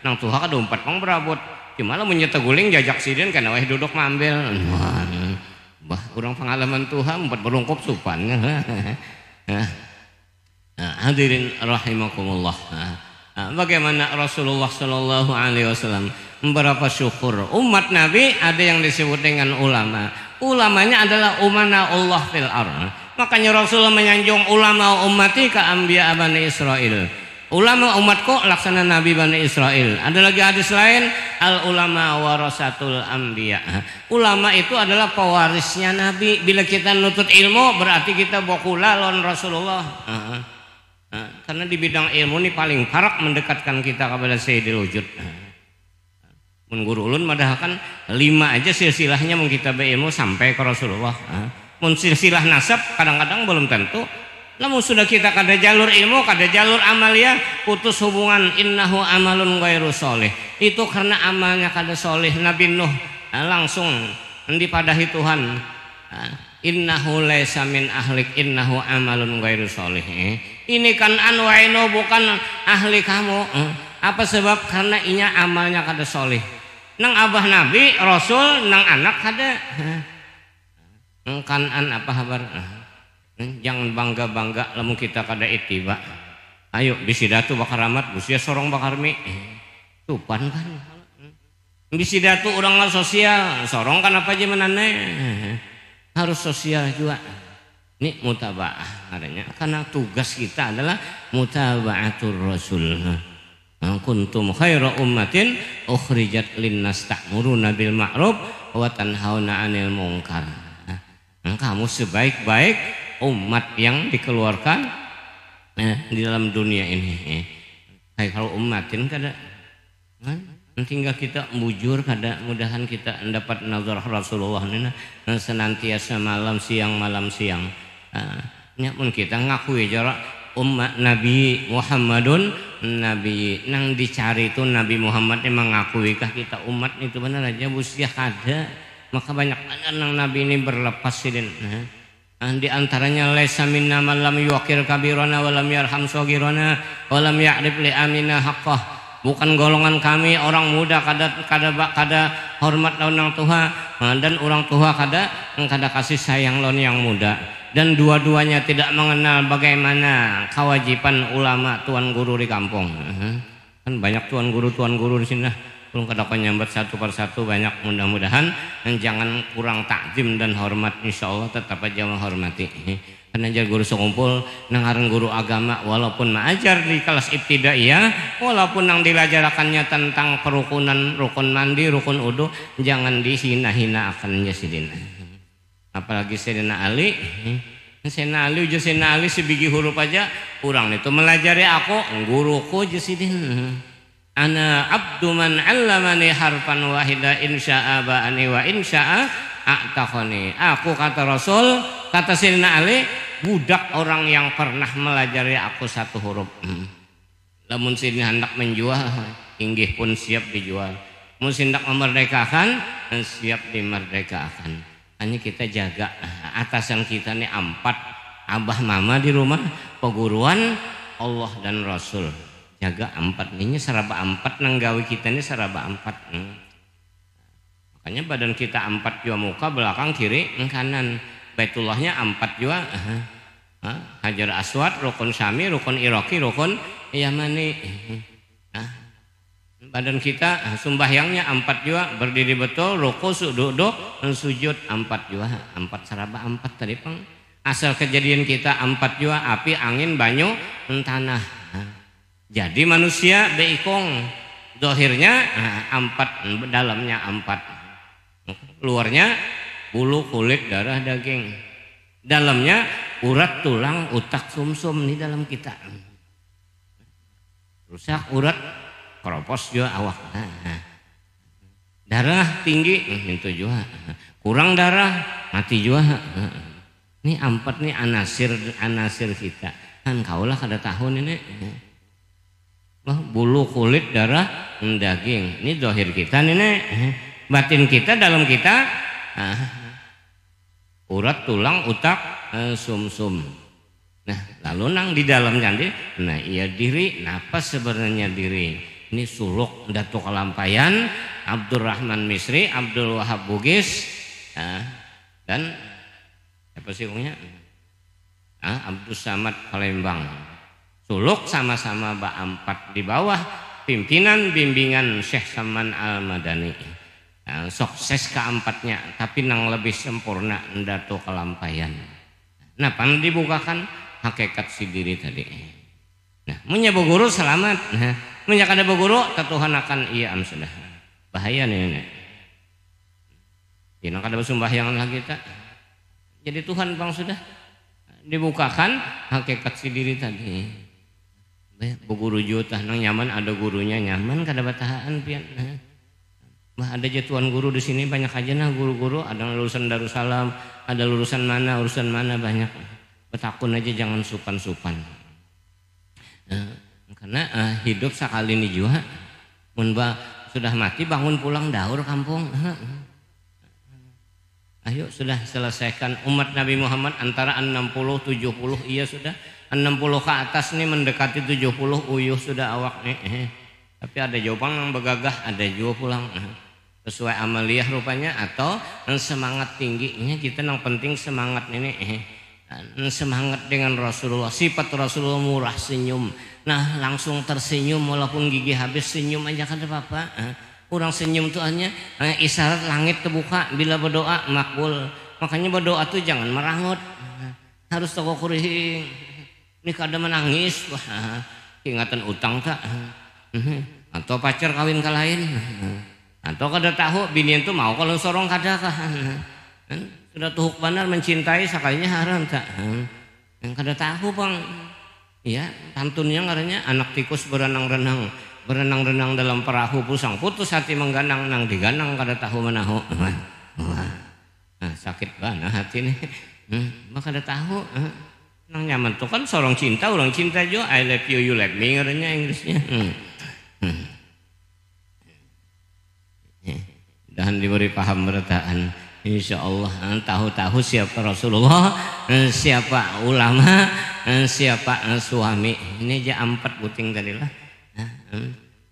S1: Nang tuha ka dompet pang berabot. Gimana menyeta guling jajak sidin kana weh duduk ngambil. Bah urang pengalaman tuha empat berungkup supan. Hadirin rahimakumullah. Bagaimana Rasulullah Shallallahu Alaihi Wasallam berapa syukur umat Nabi ada yang disebut dengan ulama. Ulamanya adalah umana Allah fil ardh. Makanya Rasulullah menyanjung ulama ummati ka anbiya Bani Israil. Ulama umatku laksana Nabi Bani Israil. Ada lagi hadis lain, al ulama warasatul anbiya. Ulama itu adalah pewarisnya Nabi. Bila kita nutut ilmu berarti kita bokula lawan Rasulullah. Karena di bidang ilmu ini paling parak mendekatkan kita kepada Sayyidil Wujud. Mun guru ulun madahkan 5 aja silsilahnya mun kita berilmu sampai ke Rasulullah. Mun silsilah nasab kadang-kadang belum tentu. Namun sudah kita kada jalur ilmu, kada jalur amalia, putus hubungan innahu amalun ghairu sholih. Itu karena amalnya kada soleh. Nabi Nuh langsung dipadahi Tuhan. Innahu laisa min ahlik innahu amalun ghairu sholih. Ini kan anwaino bukan ahli kamu. Apa sebab? Karena inya amalnya kada soleh. Nang abah Nabi, Rasul, nang anak kada. Kanan apa kabar? Jangan bangga-bangga lamun kita kada itiba. Ayo bisidatu bakar ramat, busia sorong bakar mi. Tupan kan. Bisidatu orang sosial, sorong kan apa aja menane. Harus sosial juga. Ini mutaba'ah adanya. Karena tugas kita adalah mutaba'atur Rasul. Kuntum khaira ummatin ukhrijat linnas ta'muruna bil ma'ruf wa tanhauna 'anil munkar. Kamu sebaik-baik umat yang dikeluarkan di dalam dunia ini. Kalau umatin kada tinggal kita mujur kada mudahan kita mendapat nazar Rasulullah nina senantiasa malam siang nya pun kita ngakui jarak umat Nabi Muhammadun Nabi nang dicari itu Nabi Muhammad yang mengakuikah kita umat itu benar aja busia kada. Maka banyak nang Nabi ini berlepas sidin. Di antaranya laisa minna man lam yuqir kabirana wa lam yarham saghirana wa lam ya'rif li amina haqqah. Bukan golongan kami orang muda kada hormat lawan orang tua dan orang tua kada kasih sayang lawan yang muda. Dan dua-duanya tidak mengenal bagaimana kewajiban ulama tuan guru di kampung. Kan banyak tuan guru di sini. Belum kada nyambat satu persatu banyak, mudah-mudahan jangan kurang takzim dan hormat, insyaallah tetap aja menghormati. Karena ajar guru sekumpul nangaran guru agama walaupun mengajar di kelas ibtidaiyah, walaupun yang dilajarakannya tentang kerukunan, rukun mandi, rukun wudu, jangan dihina-hina akannya sidina. Apalagi Sayyidina Ali. Sayyidina Ali uja Sayyidina Ali sebiji huruf aja kurang itu melajari aku guruku aja sidin. Ana abdu man 'allamani harfan wahida insya'a ba'ani wa insya'a a'taqani. Aku kata Rasul, kata Sayyidina Ali, budak orang yang pernah melajari aku satu huruf. Lamun Sayyidina hendak menjual, inggih pun siap dijual. Mun hendak memerdekakan, siap dimerdekakan. Hanya kita jaga atasan kita nih 4 abah mama di rumah, peguruan Allah dan Rasul. Jaga 4 ini seraba 4 nanggawi kita ini seraba 4. Makanya badan kita 4 jua muka belakang kiri kanan. Baitullahnya 4 jua. Hajar Aswad, rukun Syami, rukun Iraqi, rukun Yamani. Badan kita sembahyangnya 4 jua, berdiri betul, ruku, duduk, sujud 4 jua. 4 seraba 4 tadi pang. Asal kejadian kita 4 jua, api, angin, banyu, tanah. Jadi manusia beikong, dohirnya 4, dalamnya 4, luarnya bulu, kulit, darah, daging, dalamnya urat, tulang, utak, sumsum di dalam kita. Rusak urat, keropos juga awak. Darah tinggi, itu juga. Kurang darah, mati juga. Ini 4 nih anasir kita. Kan kaulah kada tahun ini. Bulu, kulit, darah, daging. Ini dohir kita nih. Batin kita dalam kita urat, tulang, utak, sumsum. Nah lalu nang di dalam candi, nah iya diri, apa sebenarnya diri? Ini suluk Datuk Kalampayan, Abdurrahman Misri, Abdul Wahab Bugis, dan apa sih umumnya? Abdul Samad Palembang. Suluk sama-sama bak empat di bawah pimpinan bimbingan Syekh Saman Al-Madani. Sukses keempatnya, tapi nang lebih sempurna Datuk Kalampayan. Nah pan dibukakan hakikat si diri tadi. Nah menyebut guru selamat. Nah, menyak ada guru Tuhan akan iya sudah. Bahaya nih. Ini kada bersumbahyang lagi kita. Jadi Tuhan bang sudah dibukakan hakikat si diri tadi. Guru juta nang nyaman ada gurunya nyaman kada batahaan pian. Bah ada jatuhan guru di sini banyak aja nah guru-guru, ada lulusan Darussalam, ada lulusan mana banyak. Betakun aja jangan supan-supan. Karena hidup sekali ini juga mun sudah mati bangun pulang daur kampung. Ayo sudah selesaikan umat Nabi Muhammad antara 60-70 iya sudah 60 ke atas nih mendekati 70 uyuh sudah awak nih. Tapi ada jawaban yang begagah, ada juga pulang sesuai amaliyah rupanya atau semangat tingginya kita yang penting semangat ini semangat dengan Rasulullah, sifat Rasulullah murah senyum. Nah langsung tersenyum walaupun gigi habis senyum aja kan apa-apa. Orang senyum tuh hanya isyarat langit terbuka bila berdoa makbul. Makanya berdoa tuh jangan merangut, harus toko kuring. Ini kada menangis, wah ingatan utang tak, atau pacar kawin ke lain, atau kada tahu binian tuh mau kalau sorong kada kah. Sudah tuhuk benar mencintai sekalinya haram tak, yang kada tahu bang. Ya pantunnya ngarannya anak tikus berenang-renang dalam perahu pusang putus hati mengganang nang diganang kada tahu menahu. Nah, sakit banget hati nih. Maka kada tahu. Nang nyaman tuh kan seorang cinta, orang cinta juga I love you, you love me ngarannya Inggrisnya. Dan diberi paham berataan. Insya Allah tahu-tahu siapa Rasulullah, siapa ulama, siapa suami. Ini aja 4 puting tadi lah.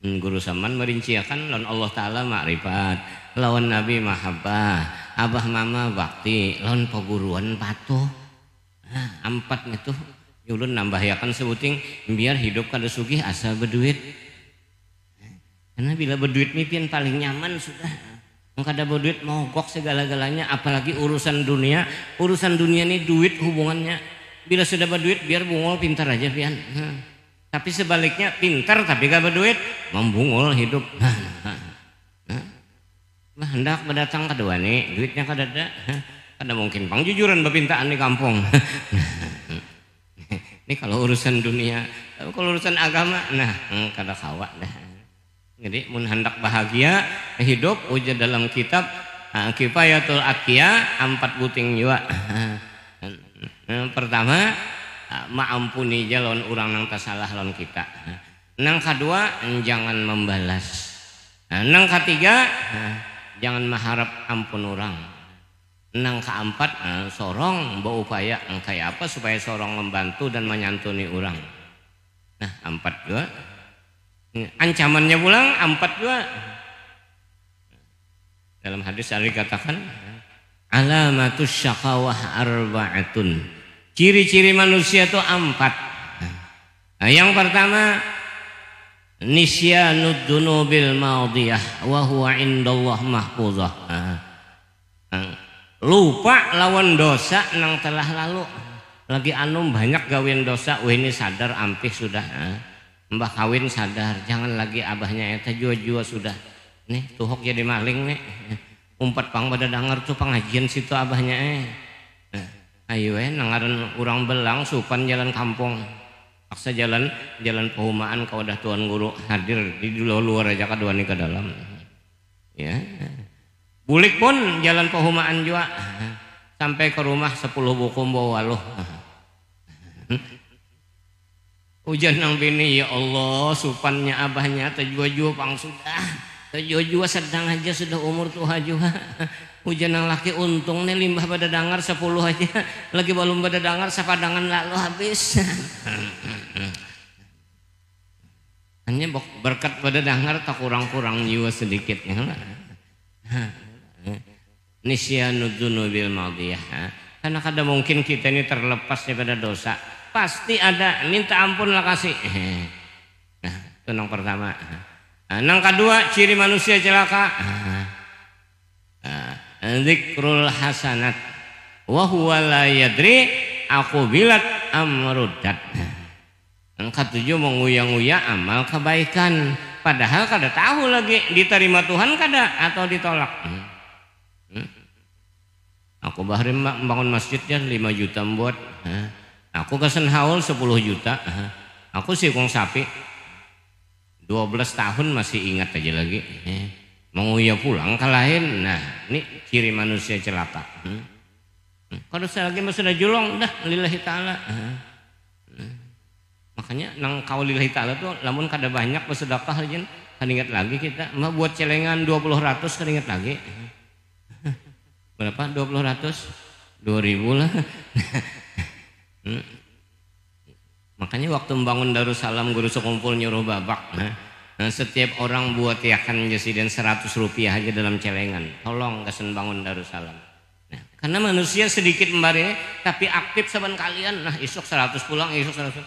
S1: Guru Saman merinciakan lawan Allah Ta'ala makrifat, lawan Nabi mahabbah, abah mama bakti, lawan peguruan patuh. 4 itu ulun nambahyakan sebuting biar hidup kada sugih asal berduit. Karena bila berduit mipin paling nyaman sudah. Kada berduit mogok segala-galanya, apalagi urusan dunia ini duit hubungannya. Bila sudah berduit biar bungul pintar aja pian. Tapi sebaliknya pintar tapi gak berduit membungul hidup. Hendak berdatang kedua nih duitnya kada ada. Kada mungkin pangjujuran bepintaan di kampung. Ini kalau urusan dunia, kalau urusan agama nah kada kawa dah. Jadi mun hendak bahagia hidup ujar dalam kitab Kifayatul Atqiya 4 buting juga. Pertama maampuni jalan orang nang tasalah lawan kita. Nang kedua jangan membalas. Nang ketiga jangan mengharap ampun orang. Nang keempat sorong berupaya kayak apa supaya sorong membantu dan menyantuni orang. Nah 4 juga. Ancamannya pulang 4 juga. Dalam hadis ada dikatakan alamatus syaqawah arba'atun. Ciri-ciri manusia itu 4. Nah, yang pertama nisyanud dunubil madiyah wa huwa indallah mahfuzah. Lupa lawan dosa nang telah lalu. Lagi anum banyak gawin dosa, ini sadar ampih sudah. Mbah kawin sadar, jangan lagi abahnya eta jua-jua sudah. Nih tuhok jadi maling nih. Umpat pang pada denger tuh pengajian situ abahnya ayo nangaran urang belang supan jalan kampung. Paksa jalan pehumaan ka wadah tuan guru hadir di luar aja kadua nih ke dalam. Ya. Bulik pun jalan pehumaan juga sampai ke rumah 10 buku bawa waluh. Hujan nang bini ya Allah supannya abahnya tajua-jua pang sudah tajua-jua sedang aja sudah umur tua juga Hujan yang laki untung nih limbah pada dangar 10 aja lagi belum pada dangar sapadangan lalu habis. Hanya berkat pada dangar tak kurang-kurang jiwa sedikitnya lah. Nisyanud dzunubil madiyah. Karena kadang mungkin kita ini terlepas daripada dosa. Pasti ada minta ampun lah kasih. Nah, itu yang pertama. Yang kedua ciri manusia celaka. Dzikrul hasanat wa huwa la yadri aqbilat amrudat. Yang ketujuh menguya-nguya amal kebaikan padahal kada tahu lagi diterima Tuhan kada atau ditolak. Aku bahari membangun masjid ya 5 juta buat. Aku kesen haul 10 juta. Aku sikung sapi 12 tahun masih ingat aja lagi. Menguya pulang ke lain. Nah ini ciri manusia celaka. Kalau saya lagi sudah julong dah lillahi ta'ala. Makanya nang kau lillahi ta'ala tuh lamun kada banyak bersedekah aja kan ingat lagi kita mah buat celengan 20 ratus kan ingat lagi. Berapa 20 ratus 2000 lah. Makanya waktu membangun Darussalam guru sekumpul nyuruh babak. Nah, setiap orang buat yakan jasiden 100 rupiah aja dalam celengan. Tolong kesen bangun Darussalam. Nah, karena manusia sedikit membari tapi aktif saban kalian. Nah isuk 100 pulang isuk 100.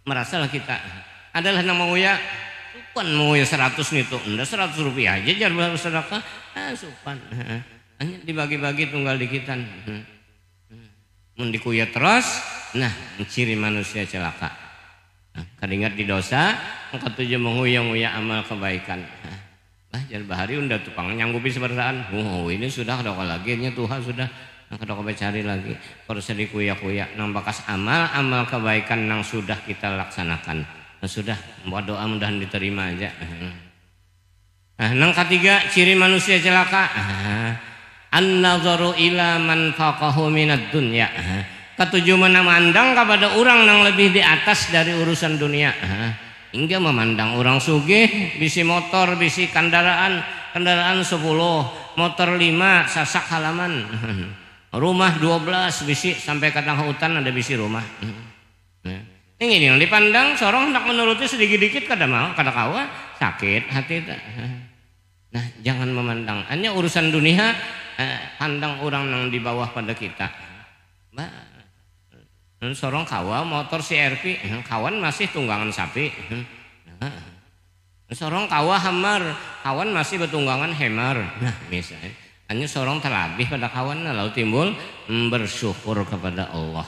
S1: Merasalah kita adalah nang menguya supan menguya 100 nih tuh. Enggak 100 rupiah aja jar bersedekah. Supan. Hanya dibagi-bagi tunggal dikitan. Mun dikuya terus, nah ciri manusia celaka. Kadingat di dosa, yang ketujuh menguya-nguya amal kebaikan. Jar bahari unda tukang nyanggupi seberaan. Oh ini sudah kada lagi nya Tuhan sudah. Kada cari lagi. Kalau sedih kuya-kuya nang bakas amal kebaikan nang sudah kita laksanakan. Nah, sudah buat doa mudahan diterima aja. Nah, nang ketiga ciri manusia celaka. An-nazaru ila man faqahu minad dunya. Ketujuh memandang kepada orang yang lebih di atas dari urusan dunia. Hingga memandang orang sugih bisi motor bisi kendaraan 10 motor 5 sasak halaman rumah 12 bisi sampai ke tengah hutan ada bisi rumah. Ini yang dipandang seorang hendak menuruti sedikit-dikit kada mau kada kawa sakit hati. Nah jangan memandang hanya urusan dunia. Pandang orang yang di bawah pada kita. Seorang kawa motor CRV kawan masih tunggangan sapi. Seorang kawa hamar kawan masih bertunggangan hemar. Nah misalnya hanya seorang terlebih pada kawan lalu timbul bersyukur kepada Allah.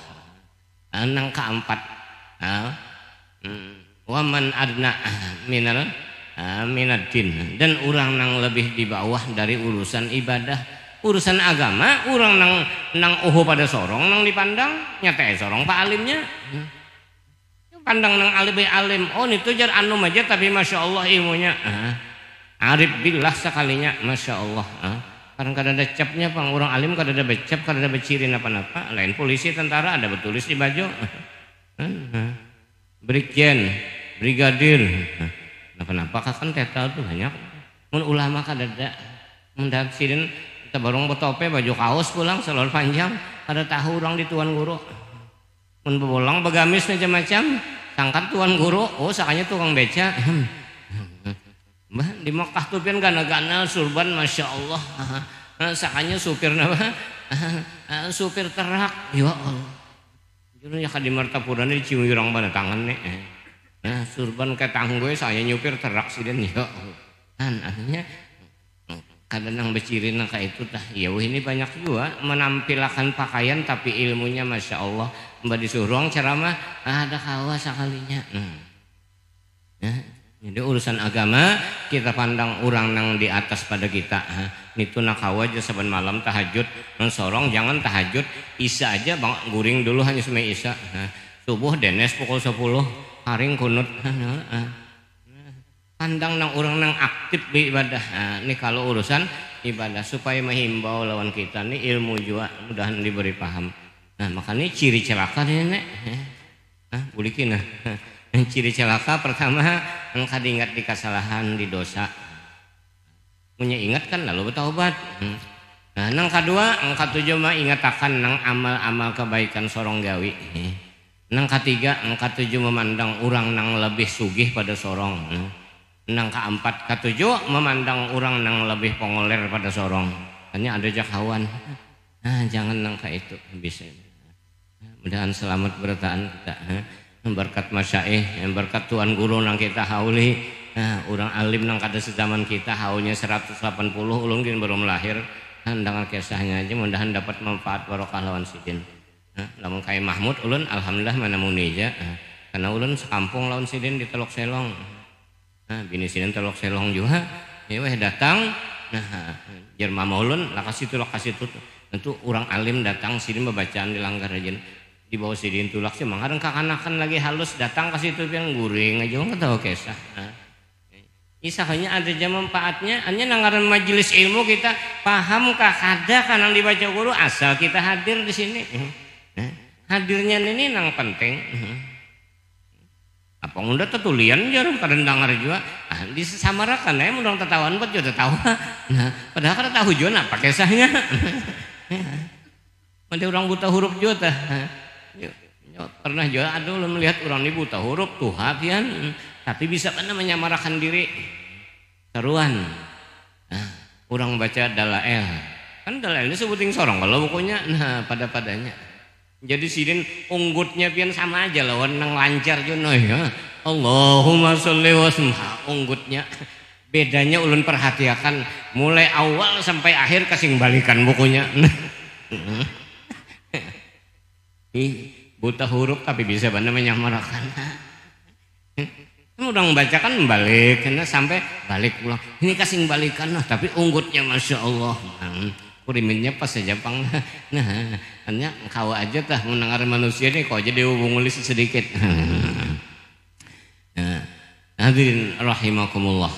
S1: Nang keempat waman adna minadin dan orang yang lebih di bawah dari urusan ibadah. Urusan agama orang nang pada sorong nang dipandang nyata sorong pak alimnya pandang nang alim oh itu jar anu aja tapi masya Allah ilmunya arif billah sekalinya masya Allah karena kada ada capnya pang orang alim kada ada becap kada ada becirin apa-apa lain polisi tentara ada betulis di baju brigjen brigadir kenapa kan tetal tuh banyak mun ulama kada ada mendak sidin kita barong betope baju kaos pulang selor panjang ada tahu orang di tuan guru mun bolang begamis macam-macam sangkat tuan guru oh sakanya tukang beca di Mekah tuh pian gana-gana surban masya Allah sakanya supir apa supir terak ya Allah jadi ya di Martapura ini ciwirang pada tangan nih surban ke tanggue saya nyupir terak sih dan ya artinya kadang yang berciri kayak itu tah ya ini banyak juga menampilkan pakaian tapi ilmunya masya Allah mbak disuruh ceramah ada kawa sekalinya jadi urusan agama kita pandang orang yang di atas pada kita itu nak kawa aja saban malam tahajud sorong jangan tahajud isya aja bang guring dulu hanya semai isya subuh denes pukul 10 haring kunut pandang nang orang nang aktif di ibadah. Ini kalau urusan ibadah supaya menghimbau lawan kita nih ilmu juga mudahan diberi paham. Nah makanya ciri celaka nih nek. Bulikin nah. Ciri celaka pertama engkau ingat di kesalahan di dosa. Punya ingat kan lalu bertaubat. Nah, nang kadua, nang katujuh mah ingatakan nang amal-amal kebaikan sorong gawi. Nang katiga, nang katujuh memandang orang nang lebih sugih pada sorong. Nang keempat, katujuh memandang orang nang lebih pongoler pada sorong. Hanya ada jakawan. Nah, jangan nang ka itu bisa. Mudahan selamat bertahan kita. Berkat masyaikh, berkat tuan guru nang kita hauli. Nah, orang alim nang kada sezaman kita haulnya 180 ulun belum lahir. Dengan kisahnya aja mudahan dapat manfaat barokah lawan sidin. Lamun kai Mahmud ulun alhamdulillah mana munija. Karena ulun sekampung lawan sidin di Telok Selong. Bini sidin Telok Selong juga. Ya weh datang. Nah, jer mama ulun lokasi itu. Tentu orang alim datang sidin bacaan di langgar aja. Di bawah sidin tulak sih mangareng kakanakan lagi halus datang ke situ yang guring aja enggak tahu kisah. Isahnya ada jam manfaatnya, hanya nangaran majelis ilmu kita paham kah kada kan yang dibaca guru asal kita hadir di sini. Hadirnya ini nang penting. Apa udah tetulian jarang kadang dengar juga. Disamarakan ya mudang tetawan buat juga tahu. Nah, padahal kada tahu juga apa kisahnya. Ada orang buta huruf juga. Pernah juga ada melihat orang ini buta huruf tuh hafian. Tapi bisa mana menyamarakan diri seruan. Orang baca dalail kan dalail ini sebutin sorong kalau bukunya padanya jadi sidin unggutnya pian sama aja lawan nang lancar jono ya Allahumma sholli wa sallim unggutnya bedanya ulun perhatikan mulai awal sampai akhir kasing balikan bukunya. Buta huruf tapi bisa mana menyamarakan. Udah membacakan balik karena sampai balik pulang ini kasing balikan tapi unggutnya masya Allah kuriminnya pas saja pang nah hanya kau aja tah mendengar manusia nih kau aja dihubungi sedikit. Hadirin rahimakumullah.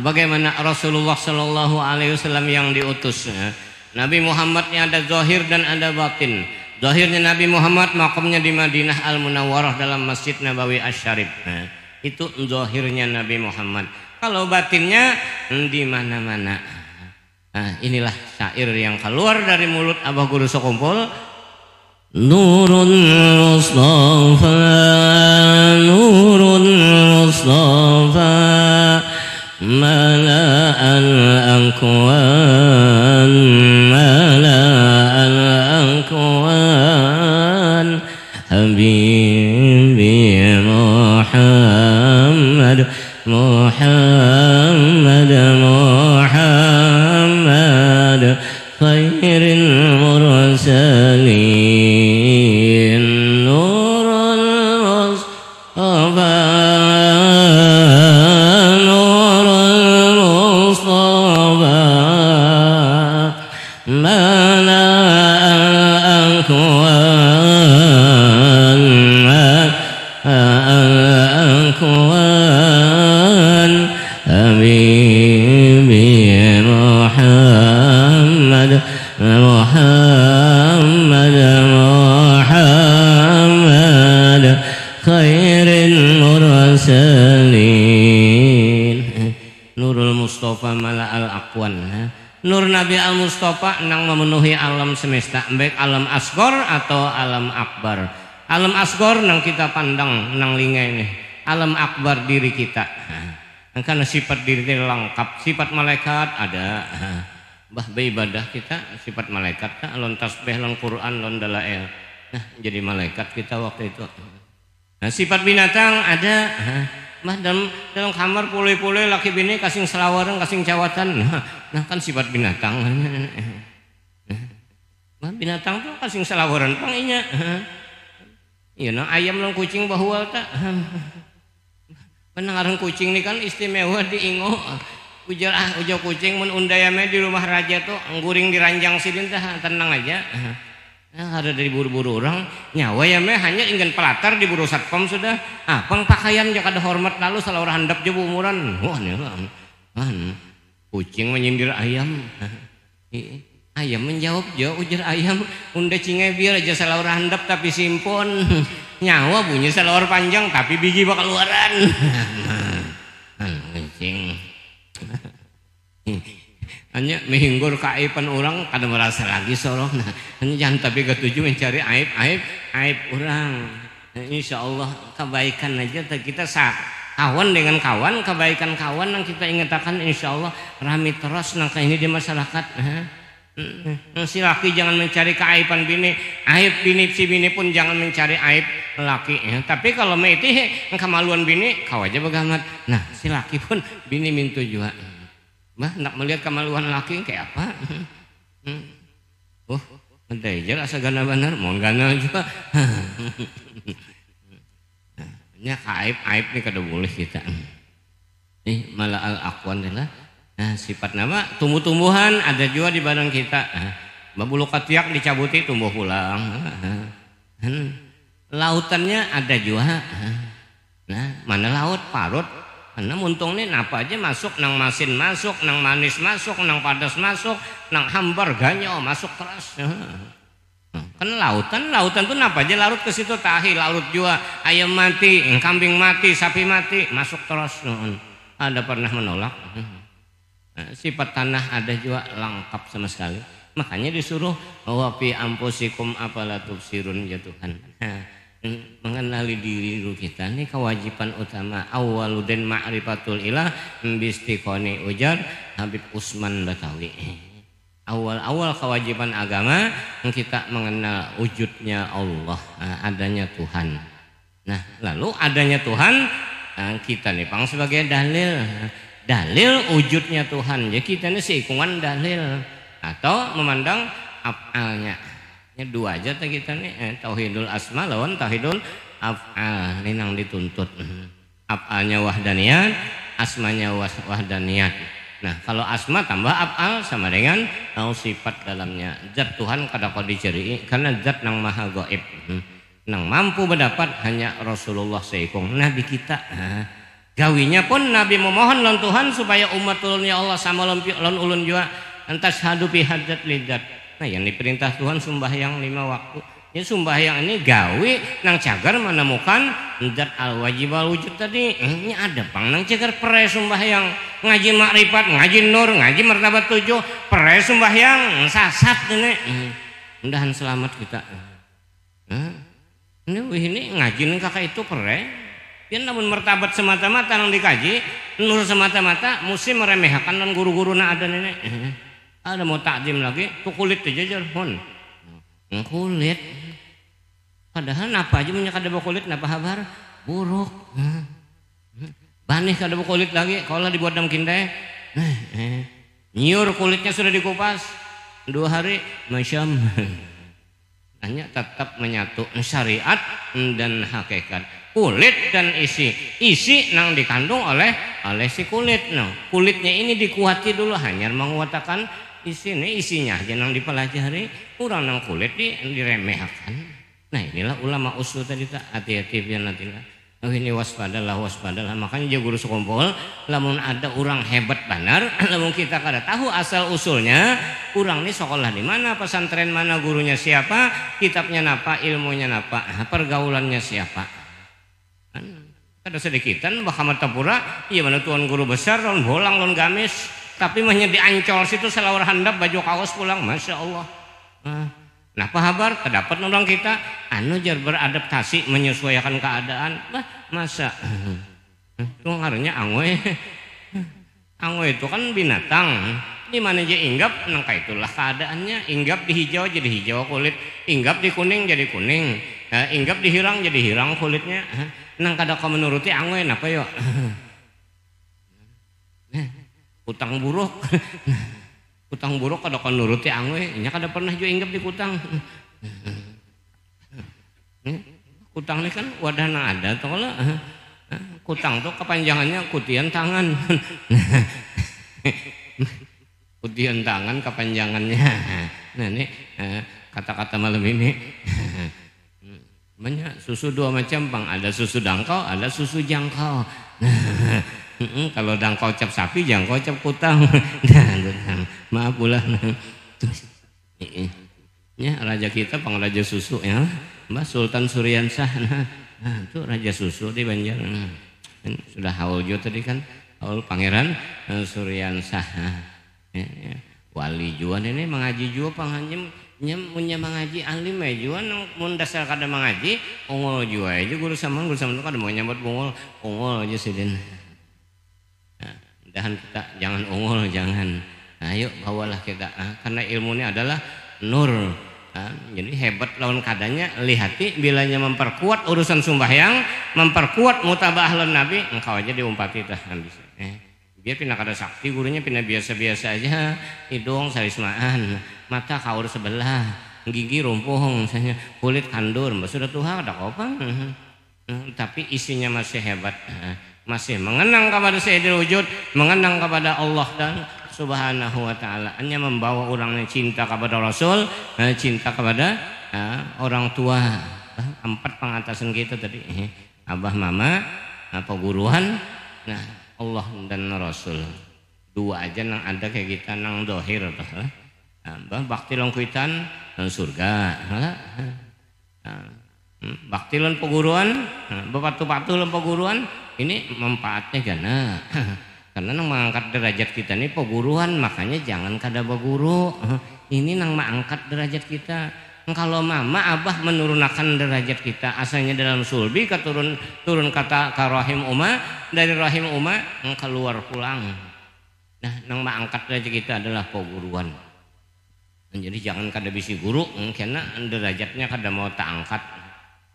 S1: Bagaimana Rasulullah Shallallahu Alaihi Wasallam yang diutus Nabi Muhammadnya ada zahir dan ada batin. Zahirnya Nabi Muhammad makamnya di Madinah Al Munawwarah dalam Masjid Nabawi Asy-Syarif. Itu zahirnya Nabi Muhammad. Kalau batinnya di mana-mana. Inilah syair yang keluar dari mulut Abah Guru Sokumpul. Nurun Mustafa, Nurun Mustafa, mala'al akwan, mala'al akwan, Habibi Muhammad, Muhammad, Muhammad, khairil mursalin, nurul mustafa, nurul mustafa, mala'al akwan, akwan, Habibi Muhammad, Muhammad, Muhammad, khairil mursalin. Nurul Mustafa mala'al akwan. Nur Nabi Al-Mustafa nang memenuhi alam semesta, baik alam asgor atau alam akbar. Alam asgor nang kita pandang nang lingai ini, alam akbar diri kita. Karena sifat diri kita lengkap, sifat malaikat ada. Bah beribadah kita sifat malaikat, lon tasbih, lon Quran, lon dalail. Nah, jadi malaikat kita waktu itu. Nah, sifat binatang ada. Mah dalam kamar pulih-pulih laki bini kasing selawaran, kasing cawatan. Nah, kan sifat binatang. Mah binatang tuh kasing selawaran panginya. Iya, nah ayam lan kucing bahual tak. Pendengaran kucing ini kan istimewa di Ingo. Ujar kucing mun undayame di rumah raja tuh ngguring di ranjang sidin tah tenang aja. Ada dari buru-buru orang nyawa ya meh hanya ingin pelatar di buru satpam sudah. Pang pakaian jak ada hormat lalu salah orang handap je umuran. Wah nih kucing menyindir ayam. Ayam menjawab jo ujar ayam unda cingai biar aja salah orang handap tapi simpon. Nyawa bunyi salah orang panjang tapi biji bakal keluaran. Kucing. Hanya mihinggur kaaiban orang kada merasa lagi sorok. Nah, jangan tapi ketujuh mencari aib orang. Nah, insya Allah kebaikan aja kita kawan dengan kawan, kebaikan kawan yang kita ingatakan insya Allah rami terus nangka ini di masyarakat. Si laki jangan mencari keaiban bini, aib bini, si bini pun jangan mencari aib laki ya. Tapi kalau meiti kemaluan bini kau aja bagamat. Nah si laki pun bini mintu juga. Bah, nak melihat kemaluan laki kayak apa? Mentejer asa gana benar, mau gana juga. Nya aib nih kada boleh kita. Malah al-aqwan lah. Nah, sifat nama tumbuh-tumbuhan ada juga di badan kita. Bulu ketiak dicabuti tumbuh pulang. Lautannya ada juga. Nah, mana laut parut? Karena muntung nih napa aja masuk, nang masin masuk, nang manis masuk, nang padas masuk, nang hambar ganyo masuk terus. Kan lautan tuh napa aja larut ke situ tahi, larut juga ayam mati, kambing mati, sapi mati masuk terus. Ada pernah menolak? Sifat tanah ada juga lengkap sama sekali. Makanya disuruh wa fi ampusikum afala tubsirun ya Tuhan. Mengenali diri kita ini kewajiban utama awwaluddin ma'rifatul ilah bistiqoni ujar Habib Usman Batawi. Awal kewajiban agama kita mengenal wujudnya Allah, adanya Tuhan. Nah lalu adanya Tuhan kita nih pang sebagai dalil wujudnya Tuhan. Jadi kita ini seikungan dalil atau memandang af'alnya. Ini dua aja kita nih tauhidul asma lawan tauhidul af'al ini yang dituntut. Af'alnya wahdaniyat, asmanya wahdaniyat. Nah kalau asma tambah af'al sama dengan sifat dalamnya. Zat Tuhan kada kau dicari karena zat nang maha gaib. Nang mampu mendapat hanya Rasulullah seikung Nabi kita. Gawinya pun Nabi memohon lawan Tuhan supaya umatulnya Allah sama lawan ulun juga antas hadu bihadzat lidzat. Nah yang diperintah Tuhan sembahyang 5 waktu. Ya sembahyang ini gawe nang cagar menemukan zat al wajib al wujud tadi. Ini ada pang nang cagar pere sembahyang ngaji makrifat, ngaji nur, ngaji martabat 7, pere sembahyang sasat ini. Mudahan selamat kita. Ini ngaji nang kakak itu pere. Ya namun martabat semata-mata nang dikaji, nur semata-mata mesti meremehkan dan guru-guru na ada nenek. Ada mau takdim lagi, tuh kulit aja jarhon. Kulit. Padahal napa aja punya kada kulit, napa kabar? Buruk. Banih kada kulit lagi, kalau dibuat dalam kindai. Nyur kulitnya sudah dikupas 2 hari, masyam. Hanya tetap menyatu syariat dan hakikat. Kulit dan isi nang dikandung oleh si kulit. Nah, kulitnya ini dikuati dulu hanya menguatakan isinya aja nang dipelajari, kurang nang kulit diremehkan. Nah inilah ulama usul tadi tak hati-hati biar nanti lah. Ini waspadalah. Makanya dia guru sekumpul, lamun ada orang hebat benar, lamun kita kada tahu asal usulnya, kurang nih sekolah di mana, pesantren mana, gurunya siapa, kitabnya napa, ilmunya napa, pergaulannya siapa. Kada sedikitan Bahamat Tapura, iya mana tuan guru besar, lon bolang, lon gamis. Tapi mahnya diancol situ selawar handap baju kaos pulang, masya Allah. Nah pahabar terdapat orang kita anu jar beradaptasi menyesuaikan keadaan. Masa itu ngaruhnya angwe. Angwe itu kan binatang. Di mana aja inggap nangka itulah keadaannya. Inggap di hijau jadi hijau kulit, inggap di kuning jadi kuning, inggap di hirang jadi hirang kulitnya. Nang kada kau menuruti angwe napa yo? Utang buruk. Utang buruk kada kon nuruti angwe, nya kada pernah juga inggap di kutang. Kutang ini kan wadahna ada toh lah. Kutang tuh kepanjangannya kutian tangan. Kutian tangan kepanjangannya. Nah ini kata-kata malam ini. Banyak susu 2 macam bang, ada susu dangkal, ada susu jangkau. Kalau dangkau cap sapi, jangkau cap kutang. Maaf pula. Ya raja kita raja susu ya, Mbah Sultan Suryansah. Nah itu raja susu di Banjar. Sudah haul juga tadi kan, haul Pangeran Suryansah. wali juan ini mengaji jua panganjem punya mengaji alim ya juan mun dasar kada mengaji ungol jua aja guru sama itu kada mau nyambut ungol aja sih den. Nah, dahan kita jangan ungol jangan. Nah, ayo bawalah kita karena ilmu ini adalah nur. Nah, jadi hebat lawan kadanya lihati bilanya memperkuat urusan sembahyang, memperkuat mutaba'ah lawan nabi, engkau aja diumpati tah bisa. Dia pindah kada sakti gurunya pindah biasa-biasa aja, hidung sarismaan, mata kaur sebelah, gigi rumpuh misalnya, kulit kandur, sudah tuha ada kopang. Tapi isinya masih hebat, masih mengenang kepada Sayyidul Wujud, mengenang kepada Allah dan Subhanahu wa ta'ala. Hanya membawa orangnya cinta kepada Rasul, cinta kepada orang tua. 4 pengatasan kita tadi, abah mama, peguruan, nah Allah dan Rasul. 2 aja nang ada kayak kita nang dohir bakti longkuitan nang surga. Bakti lan peguruan, bepatu-patu lan peguruan ini manfaatnya gana. Karena nang mengangkat derajat kita ini peguruan, makanya jangan kada beguru. Ini nang mengangkat derajat kita. Kalau mama abah menurunkan derajat kita asalnya dalam sulbi turun kata ka rahim umma, dari rahim umma keluar pulang. Nah nang mengangkat derajat kita adalah peguruan. Jadi jangan kada bisi guru karena derajatnya kada mau tak angkat.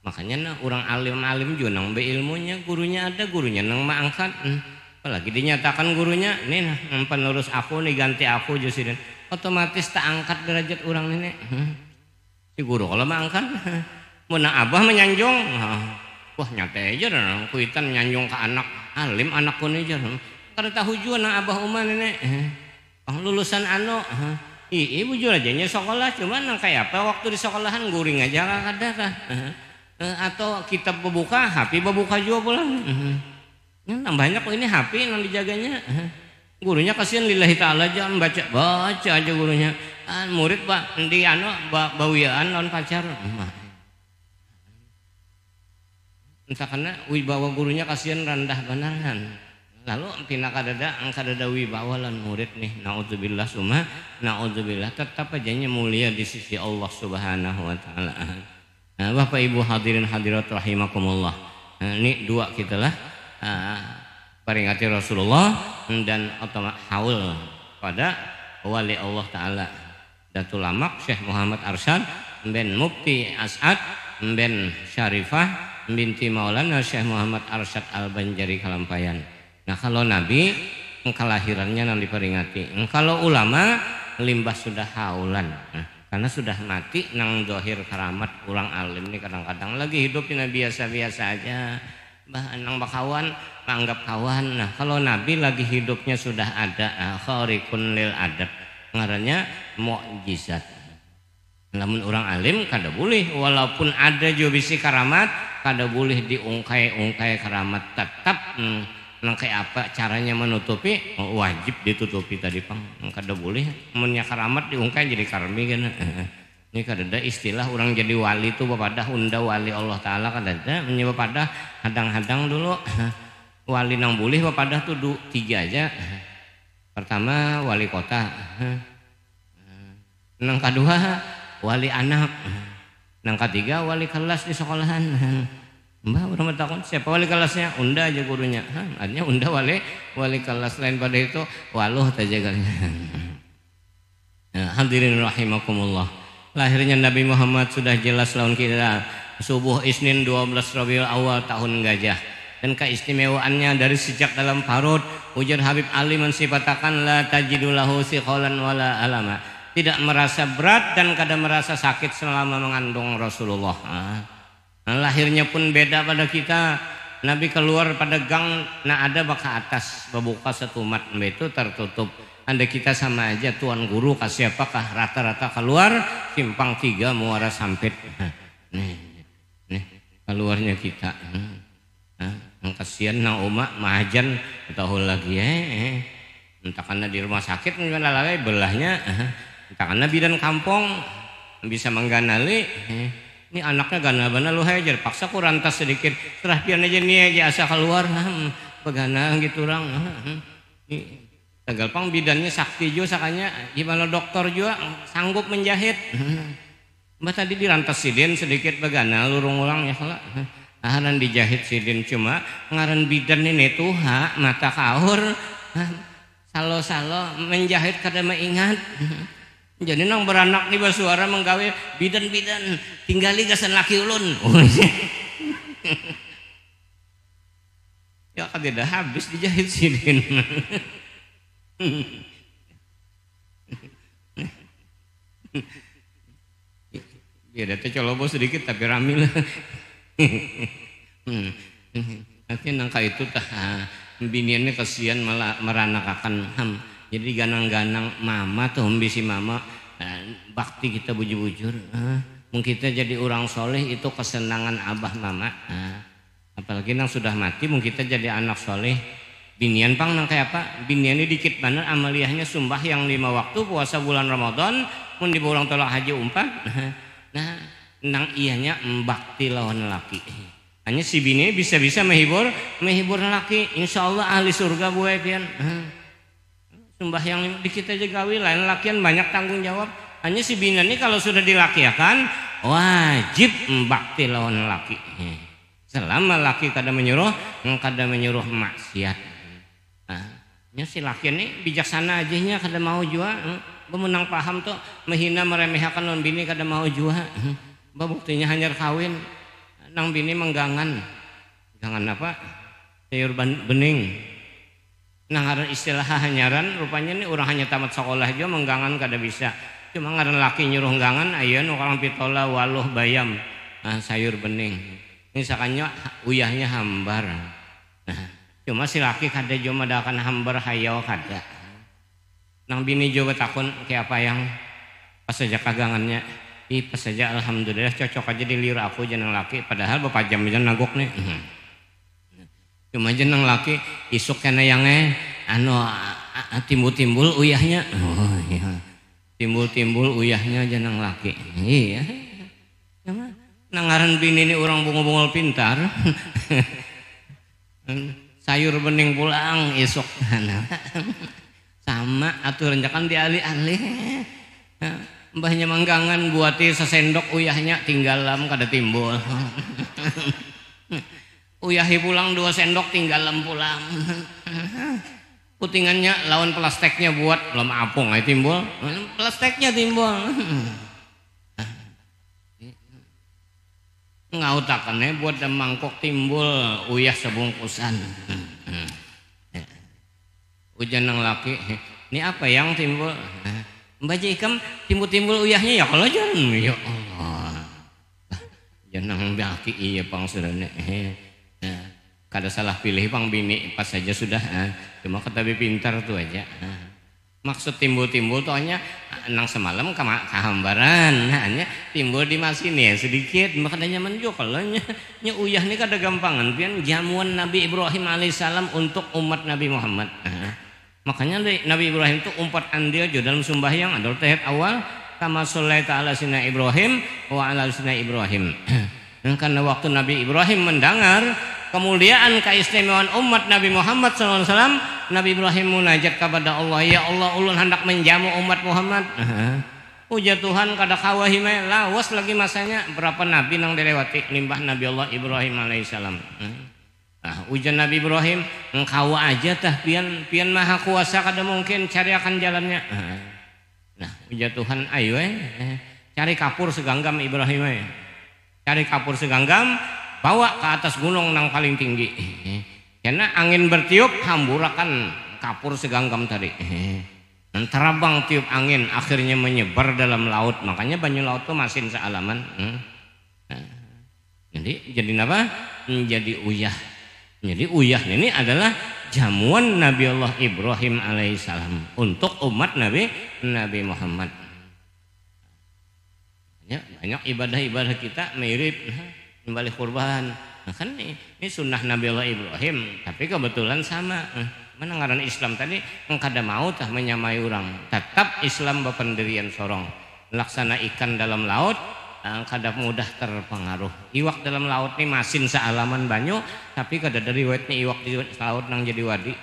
S1: Makanya nah orang alim juga nang be ilmunya gurunya ada gurunya nang mengangkat. Apalagi dinyatakan gurunya nih nah penerus aku nih ganti aku justru otomatis tak angkat derajat orang ini. Si guru kalau mangkan mana abah menyanjung wah nyata aja dan kuitan menyanjung ke anak alim anakku nih aja kada tahu juga na abah uman ini lulusan ibu juga aja nya sekolah cuman nang kayak apa waktu di sekolahan guring aja kada kah atau kitab berbuka HP berbuka juga pulang nang banyak ini HP nang dijaganya gurunya kasihan lillahi ta'ala aja baca aja gurunya murid pak di bawiyaan lawan pacar entah karena wibawa gurunya kasihan rendah benaran lalu tina kadada wibawa lawan murid nih naudzubillah summa naudzubillah tetap ajanya mulia di sisi Allah Subhanahu wa taala. Nah, Bapak Ibu hadirin hadirat rahimakumullah. Ini 2 kita lah peringati Rasulullah dan haul pada wali Allah Ta'ala Datul Amak Syekh Muhammad Arsyad bin Mufti As'ad bin Syarifah binti Maulana Syekh Muhammad Arsyad Al-Banjari Kalampayan. Nah kalau Nabi kelahirannya yang diperingati, kalau ulama limbah sudah haulan karena sudah mati nang dohir karamat ulang alim ini kadang-kadang lagi hidupnya biasa-biasa aja nang bakawan anggap kawan. Nah kalau Nabi lagi hidupnya sudah ada khariqun lil adat ngarannya mukjizat. Namun orang alim kada boleh walaupun ada juga bisi karamat kada boleh diungkai karamat tetap nang kayak apa caranya menutupi wajib ditutupi tadi pang kada boleh munnya karamat diungkai jadi karmi kan. Ini kadada istilah orang jadi wali itu bapadah unda wali Allah Ta'ala kadada menyebab pada hadang-hadang dulu wali nang boleh bapadah tuh 3 aja. Pertama wali kota, nang kedua wali anak, nang ketiga wali kelas di sekolahan. Mbah orang bertakon siapa wali kelasnya? Unda aja gurunya. Artinya unda wali kelas lain pada itu waluh tajagalnya. Nah, hadirin rahimakumullah. Lahirnya Nabi Muhammad sudah jelas lawan kita subuh Isnin 12 Rabiul Awal tahun Gajah dan keistimewaannya dari sejak dalam parut ujar Habib Ali mensifatakan la tajidulahu siqalan wala alama tidak merasa berat dan kada merasa sakit selama mengandung Rasulullah. Lahirnya pun beda pada kita. Nabi keluar pada gang nah ada baka atas berbuka setumat itu tertutup. Anda kita sama aja tuan guru kasih apakah rata-rata keluar simpang 3 muara sampit. Nih keluarnya kita. Kasihan nang umak mahajan tahu lagi entah karena di rumah sakit lalai belahnya entah karena bidan kampung bisa mengganali ini anaknya gana-gana lu hajar paksa ku rantas sedikit serah pian aja nih aja asa keluar begana gitu orang Tegal pang bidannya sakti juga sakanya gimana dokter juga sanggup menjahit. Mbak tadi dirantas sidin sedikit bagana lurung ulang ya kalau ahanan dijahit sidin cuma ngaran bidan ini tuha mata kaur salo-salo menjahit kada ingat. Jadi nang beranak nih basuara menggawe bidan-bidan tinggali gasan laki ulun. Ya kan tidak habis dijahit sidin. Ya data colobo sedikit tapi ramil. Nanti nangka itu tah biniannya kasihan malah meranakakan ham. Jadi ganang-ganang mama tuh bisi mama bakti kita bujur-bujur. Mungkin kita jadi orang soleh itu kesenangan abah mama. Apalagi nang sudah mati mungkin kita jadi anak soleh. Binian pang nang kayak apa? Binian ini dikit bener amaliyahnya sumbah yang 5 waktu puasa bulan Ramadan mun di orang tolak haji umpat. Nah, nang iyanya bakti lawan laki. Hanya si bini bisa-bisa menghibur laki. Insya Allah ahli surga buai pian. Sumbah yang dikit aja gawi lain lakian banyak tanggung jawab. Hanya si bini ini kalau sudah dilakiakan wajib bakti lawan laki. Selama laki kada menyuruh maksiat. Nya si laki ini bijaksana aja nya kada mau jua bemenang paham tuh menghina meremehkan non bini kada mau jua buktinya hanyar kawin nang bini menggangan apa sayur bening nang ngaran istilah hanyaran rupanya ini orang hanya tamat sekolah aja menggangan kada bisa cuma ngaran laki nyuruh gangan ayeuna orang pitola waluh bayam sayur bening ini sakanya uyahnya hambar cuma si laki kada cuma dakan hambar hayau kada nang bini juga takun kayak apa yang pas saja kagangannya pas saja alhamdulillah cocok aja diliur aku jeneng laki padahal bapak jam aja nagok nih cuma jeneng laki isuk kena yang timbul-timbul uyahnya iya timbul-timbul uyahnya jeneng laki iya nangaran bini ini orang bungul-bungul pintar sayur bening pulang esok sama atuh renjakan dialih-alih mbahnya manggangan buati sesendok uyahnya tinggalam kada timbul uyahi pulang 2 sendok tinggalam pulang putingannya lawan plastiknya buat belum apung timbul plastiknya timbul ngautakannya buat mangkok timbul uyah sebungkusan hujan nang laki ini apa yang timbul baca ikam timbul uyahnya ya kalau jangan ya Allah jangan laki iya pang surane kada salah pilih pang bini pas saja sudah cuma ketabi pintar tuh aja maksud timbul tuh hanya nang semalam kehambaran hanya timbul di masin ya sedikit makanya nyaman juga kalau nya uyah ini kada gampangan pian jamuan Nabi Ibrahim alaihissalam untuk umat Nabi Muhammad makanya Nabi Ibrahim itu umpat andil juga dalam sembahyang adalah tahiyat awal kama sholaita ala sina Ibrahim wa ala sina Ibrahim karena waktu Nabi Ibrahim mendengar kemuliaan keistimewaan umat Nabi Muhammad SAW Nabi Ibrahim munajat kepada Allah ya Allah ulun hendak menjamu umat Muhammad puja Tuhan kada kawahime lawas lagi masanya berapa nabi nang dilewati limbah Nabi Allah Ibrahim alaihissalam ujian Nabi Ibrahim engkawa aja tah pian maha kuasa kada mungkin cari akan jalannya puja Tuhan ayo cari kapur seganggam Ibrahim cari kapur seganggam bawa ke atas gunung nang paling tinggi karena angin bertiup hamburakan kapur seganggam tadi terabang tiup angin akhirnya menyebar dalam laut makanya banyu laut tuh masin sealaman jadi apa menjadi uyah jadi uyah ini adalah jamuan Nabi Allah Ibrahim alaihissalam untuk umat Nabi Muhammad banyak ibadah-ibadah kita mirip kembali kurban kan ini sunnah Nabi Allah Ibrahim tapi kebetulan sama menangaran Islam tadi kada mau tah menyamai orang tetap Islam berpendirian sorong laksana ikan dalam laut kada mudah terpengaruh iwak dalam laut ini masin sealaman banyu tapi kada dari wetnya iwak di laut nang jadi wadi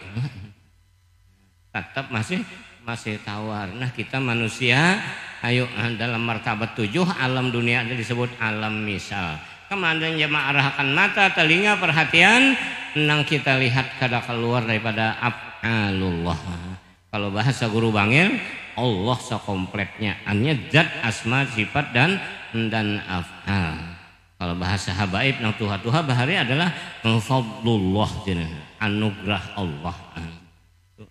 S1: tetap masih tawar. Nah kita manusia, ayo dalam martabat 7 alam dunia ada disebut alam misal. Kemudian jamaah arahkan mata, telinga, perhatian, nang kita lihat kada keluar daripada af'alullah. Kalau bahasa guru bangil, Allah sekompletnya, hanya zat, asma, sifat dan af'al. Kalau bahasa habaib nang tuha-tuha bahari adalah fadlullah, anugerah Allah.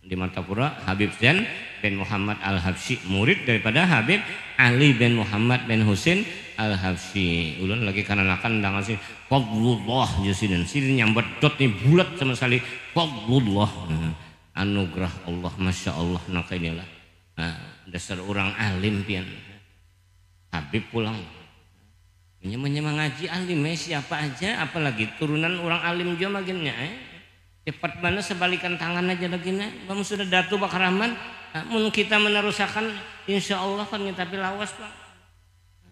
S1: Di Martapura Habib Zain bin Muhammad Al-Habsyi, murid daripada Habib Ali bin Muhammad bin Husain Al-Habsyi. Ulun lagi kananakan dengan si fadlullah jasidan sini nyambat dot nih bulat sama sekali, fadlullah, anugerah Allah, masya Allah. Nah inilah dasar orang alim pian. Habib pulang mengaji alim siapa aja, apalagi turunan orang alim juga makinnya cepat mana sebalikan tangan aja lagi kamu sudah datu bakar rahman. Mun kita menerusakan insya Allah kan tapi lawas Pak.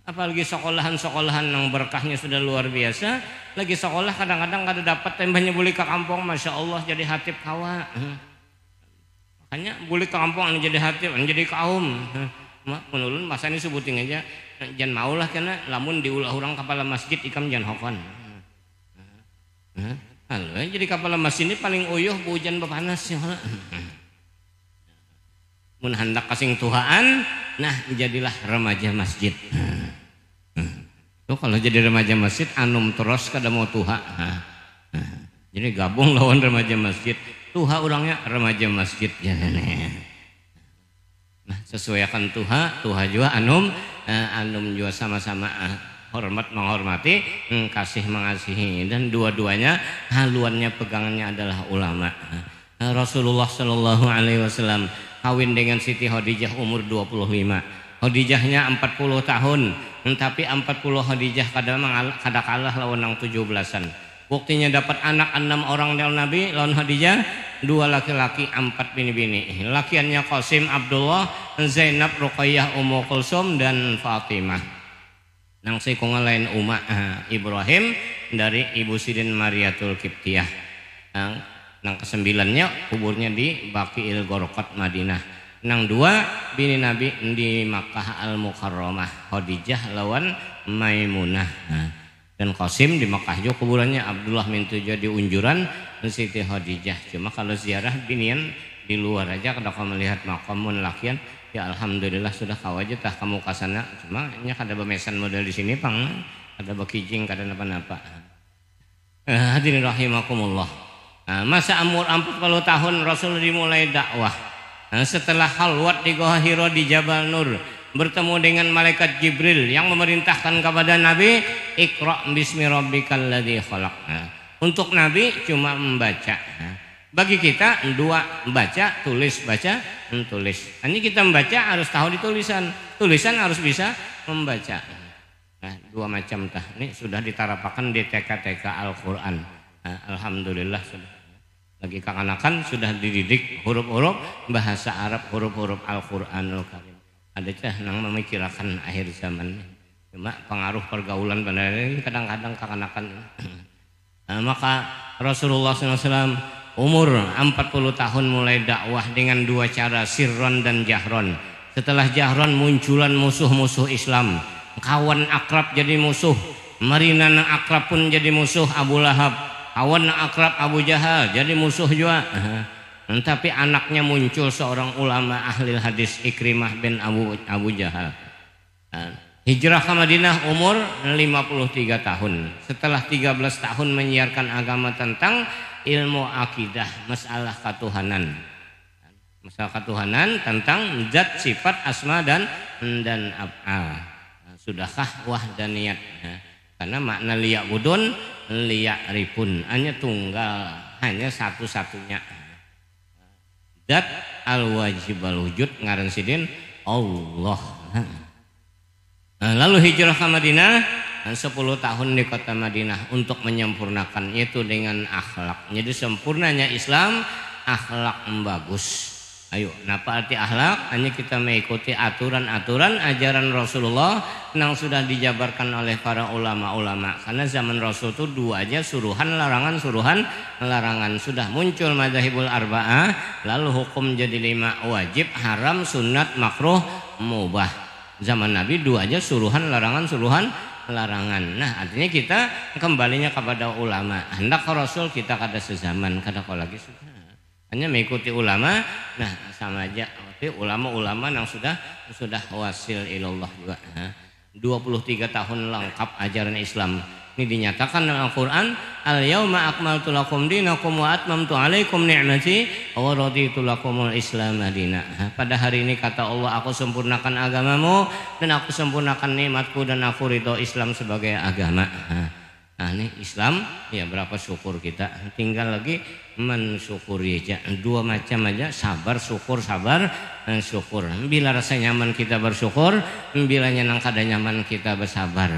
S1: Apalagi sekolahan yang berkahnya sudah luar biasa, lagi sekolah kadang-kadang kada dapat tembahnya boleh ke kampung, masya Allah jadi hatib kawa. Makanya boleh ke kampung jadi hatib jadi kaum. Menulun masa ini sebutin aja jangan maulah karena lamun diulah orang kepala masjid ikam jangan hokon. Halo, jadi kepala masjid ini paling uyuh hujan bepanas ya. Mun hendak kasing tuhaan, nah jadilah remaja masjid. Tuh kalau jadi remaja masjid anum terus kada mau tuha. Jadi gabung lawan remaja masjid, tuha orangnya remaja masjid jangan. Nah, sesuaikan tuha juga anum juga sama-sama hormat menghormati, kasih mengasihi, dan dua-duanya haluannya pegangannya adalah ulama. Rasulullah Shallallahu Alaihi Wasallam kawin dengan Siti Khadijah umur 25. Khadijahnya 40 tahun, tapi 40 Khadijah kada kalah lawan yang 17-an. Buktinya dapat anak 6 orang dari Nabi lawan Khadijah, 2 laki-laki 4 bini-bini. Lakiannya Qasim, Abdullah, Zainab, Ruqayyah, Ummu Kulsum dan Fatimah. Nang sikung lain Ibrahim dari Ibu Sidin Mariatul Qibtiyah. Nang ke-9-nya kuburnya di Baqiil Gharqad Madinah. Nang 2 bini Nabi di Makkah Al-Mukarramah, Khadijah lawan Maimunah. Dan Qasim di Makkah juga kuburannya, Abdullah bin Tujuh di Unjuran, dan Siti Khadijah. Cuma kalau ziarah binian di luar aja kada kau melihat makamun lakian, ya alhamdulillah sudah kau aja tah kamu kasana. Cuma nya kada bemesan model di sini pang, kada bekijing, kada napa-napa. Hadirin rahimakumullah. Masa umur 40 tahun Rasul dimulai dakwah. Setelah halwat di Gua Hira di Jabal Nur, bertemu dengan malaikat Jibril yang memerintahkan kepada Nabi, Iqra bismi rabbikal ladzi khalaq. Untuk Nabi cuma membaca. Bagi kita 2 baca, tulis, baca, tulis. Ini kita membaca harus tahu di tulisan. Tulisan harus bisa membaca. Nah, 2 macam tah. Ini sudah ditarapakan di TK-TK Al-Qur'an. Alhamdulillah sudah. Lagi kekanakan sudah dididik huruf-huruf bahasa Arab, huruf-huruf Al-Qur'anul Karim. Ada cah nang memikirkan akhir zaman. Cuma pengaruh pergaulan pada ini kadang-kadang kekanakan. Maka Rasulullah SAW umur 40 tahun mulai dakwah dengan 2 cara, sirron dan jahron. Setelah jahron munculan musuh-musuh Islam, kawan akrab jadi musuh, marinan akrab pun jadi musuh Abu Lahab, kawan akrab Abu Jahal jadi musuh juga. Tapi anaknya muncul seorang ulama ahli hadis, Ikrimah bin Abu Jahal. Hijrah ke Madinah umur 53 tahun. Setelah 13 tahun menyiarkan agama tentang ilmu akidah, masalah ketuhanan. Masalah ketuhanan tentang zat, sifat, asma dan af'al. Sudahkah wahdaniyat? Karena makna liya'budun, liya'rifun, hanya tunggal, hanya satu-satunya. Zat al-wajib al-wujud ngaran sidin Allah. Lalu hijrah ke Madinah 10 tahun di kota Madinah untuk menyempurnakan itu dengan akhlak. Jadi sempurnanya Islam akhlak bagus. Ayo, napa arti akhlak? Hanya kita mengikuti aturan-aturan ajaran Rasulullah yang sudah dijabarkan oleh para ulama-ulama. Karena zaman Rasul itu dua aja, suruhan larangan, suruhan larangan. Sudah muncul madzhabul arba'ah, lalu hukum jadi 5, wajib, haram, sunat, makruh, mubah. Zaman Nabi dua aja, suruhan larangan, suruhan larangan. Nah, artinya kita kembalinya kepada ulama. Hendak Rasul kita kada sezaman, kada kau lagi sudah. Hanya mengikuti ulama, nah sama aja. Tapi ulama-ulama yang sudah wasil ilallah juga. 23 tahun lengkap ajaran Islam. Ini dinyatakan dalam Al-Quran, Al-yawma akmaltu lakum dinakum wa atmamtu alaikum ni'mati wa raditu lakumul Islam madina. Pada hari ini kata Allah, aku sempurnakan agamamu dan aku sempurnakan nikmatku dan aku ridho Islam sebagai agama. Nah ini Islam, ya berapa syukur kita. Tinggal lagi mensyukuri aja. Dua macam aja, sabar, syukur, sabar, syukur. Bila rasa nyaman kita bersyukur, bila nyenang kada nyaman kita bersabar.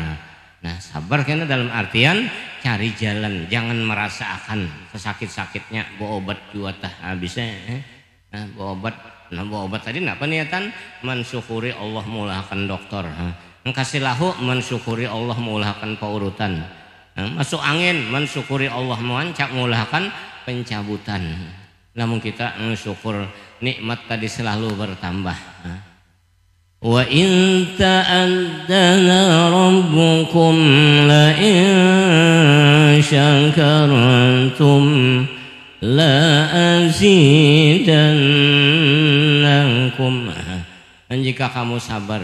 S1: Nah sabar karena dalam artian cari jalan, jangan merasa akan sesakit-sakitnya bawa obat juatah habisnya. Nah bawa obat tadi apa niatan? Mensyukuri Allah mulahkan dokter. Kasih lahu mensyukuri Allah mulahkan paurutan. Masuk angin mensyukuri Allah mewancak mulahkan pencabutan. Namun kita syukur nikmat tadi selalu bertambah. Wa in ta'addana rabbukum la in syakartum la azidannakum. Dan jika kamu sabar,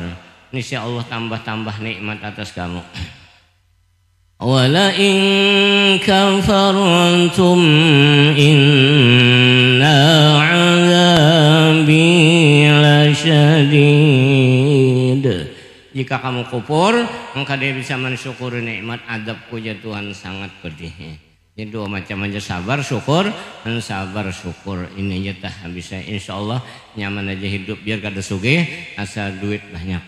S1: niscaya Allah tambah-tambah nikmat atas kamu. Wala in kafartum inna 'adzabi lasyadid. Jika kamu kufur, maka dia bisa mensyukuri nikmat, adabku ya Tuhan sangat pedih. Jadi dua macam aja, sabar syukur dan sabar syukur. Ini aja tah bisa insyaallah nyaman aja hidup biar kada sugih asal duit banyak.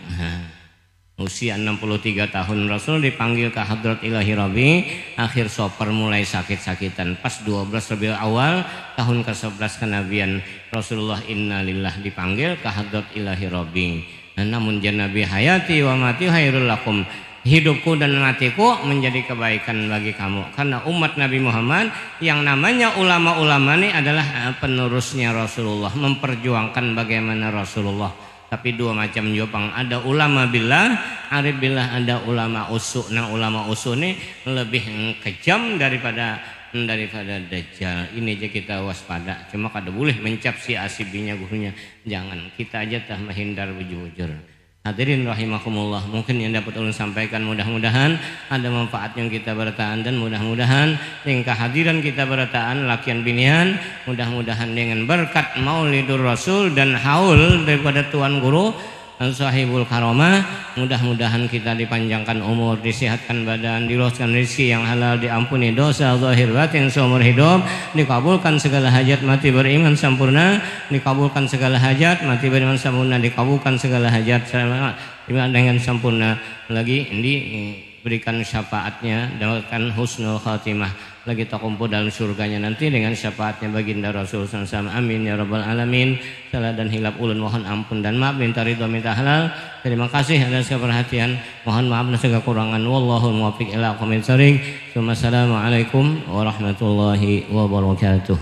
S1: Usia 63 tahun Rasul dipanggil ke Hadrat Ilahi Rabbi, akhir sopar mulai sakit-sakitan. Pas 12 Rabiul Awal tahun ke-11 kenabian Rasulullah innalillah dipanggil ke Hadrat Ilahi Rabbi. Namun janabi hayati wa mati khairul lakum. Hidupku dan matiku menjadi kebaikan bagi kamu. Karena umat Nabi Muhammad yang namanya ulama-ulama ini adalah penerusnya Rasulullah, memperjuangkan bagaimana Rasulullah. Tapi dua macam jopang, ada ulama billah, arif billah, ada ulama usu. Nah ulama usu ini lebih kejam daripada dajjal. Ini aja kita waspada. Cuma kada boleh mencap si asibinya gurunya. Jangan, kita aja tah menghindar bujur-bujur. Hadirin rahimakumullah, mungkin yang dapat ulun sampaikan mudah-mudahan ada manfaat yang kita bertahan, dan mudah-mudahan dengan kehadiran kita bertahan lakian binian, mudah-mudahan dengan berkat Maulidur Rasul dan haul daripada Tuan Guru Sahibul Karomah, mudah-mudahan kita dipanjangkan umur, disehatkan badan, diluaskan rezeki yang halal, diampuni dosa zahir batin seumur hidup, dikabulkan segala hajat, mati beriman sempurna, dikabulkan segala hajat, mati beriman sempurna, dikabulkan segala hajat dengan sempurna, lagi diberikan syafaatnya, dapatkan husnul khatimah, lagi terkumpul dalam surganya nanti dengan syafaatnya baginda Rasul SAW. Amin ya rabbal alamin. Salah dan hilap ulun mohon ampun dan maaf, minta ridho minta halal. Terima kasih atas perhatian, mohon maaf atas segala kekurangan. Wallahu muwaffiq ila aqwamit thoriq. Assalamualaikum warahmatullahi wabarakatuh.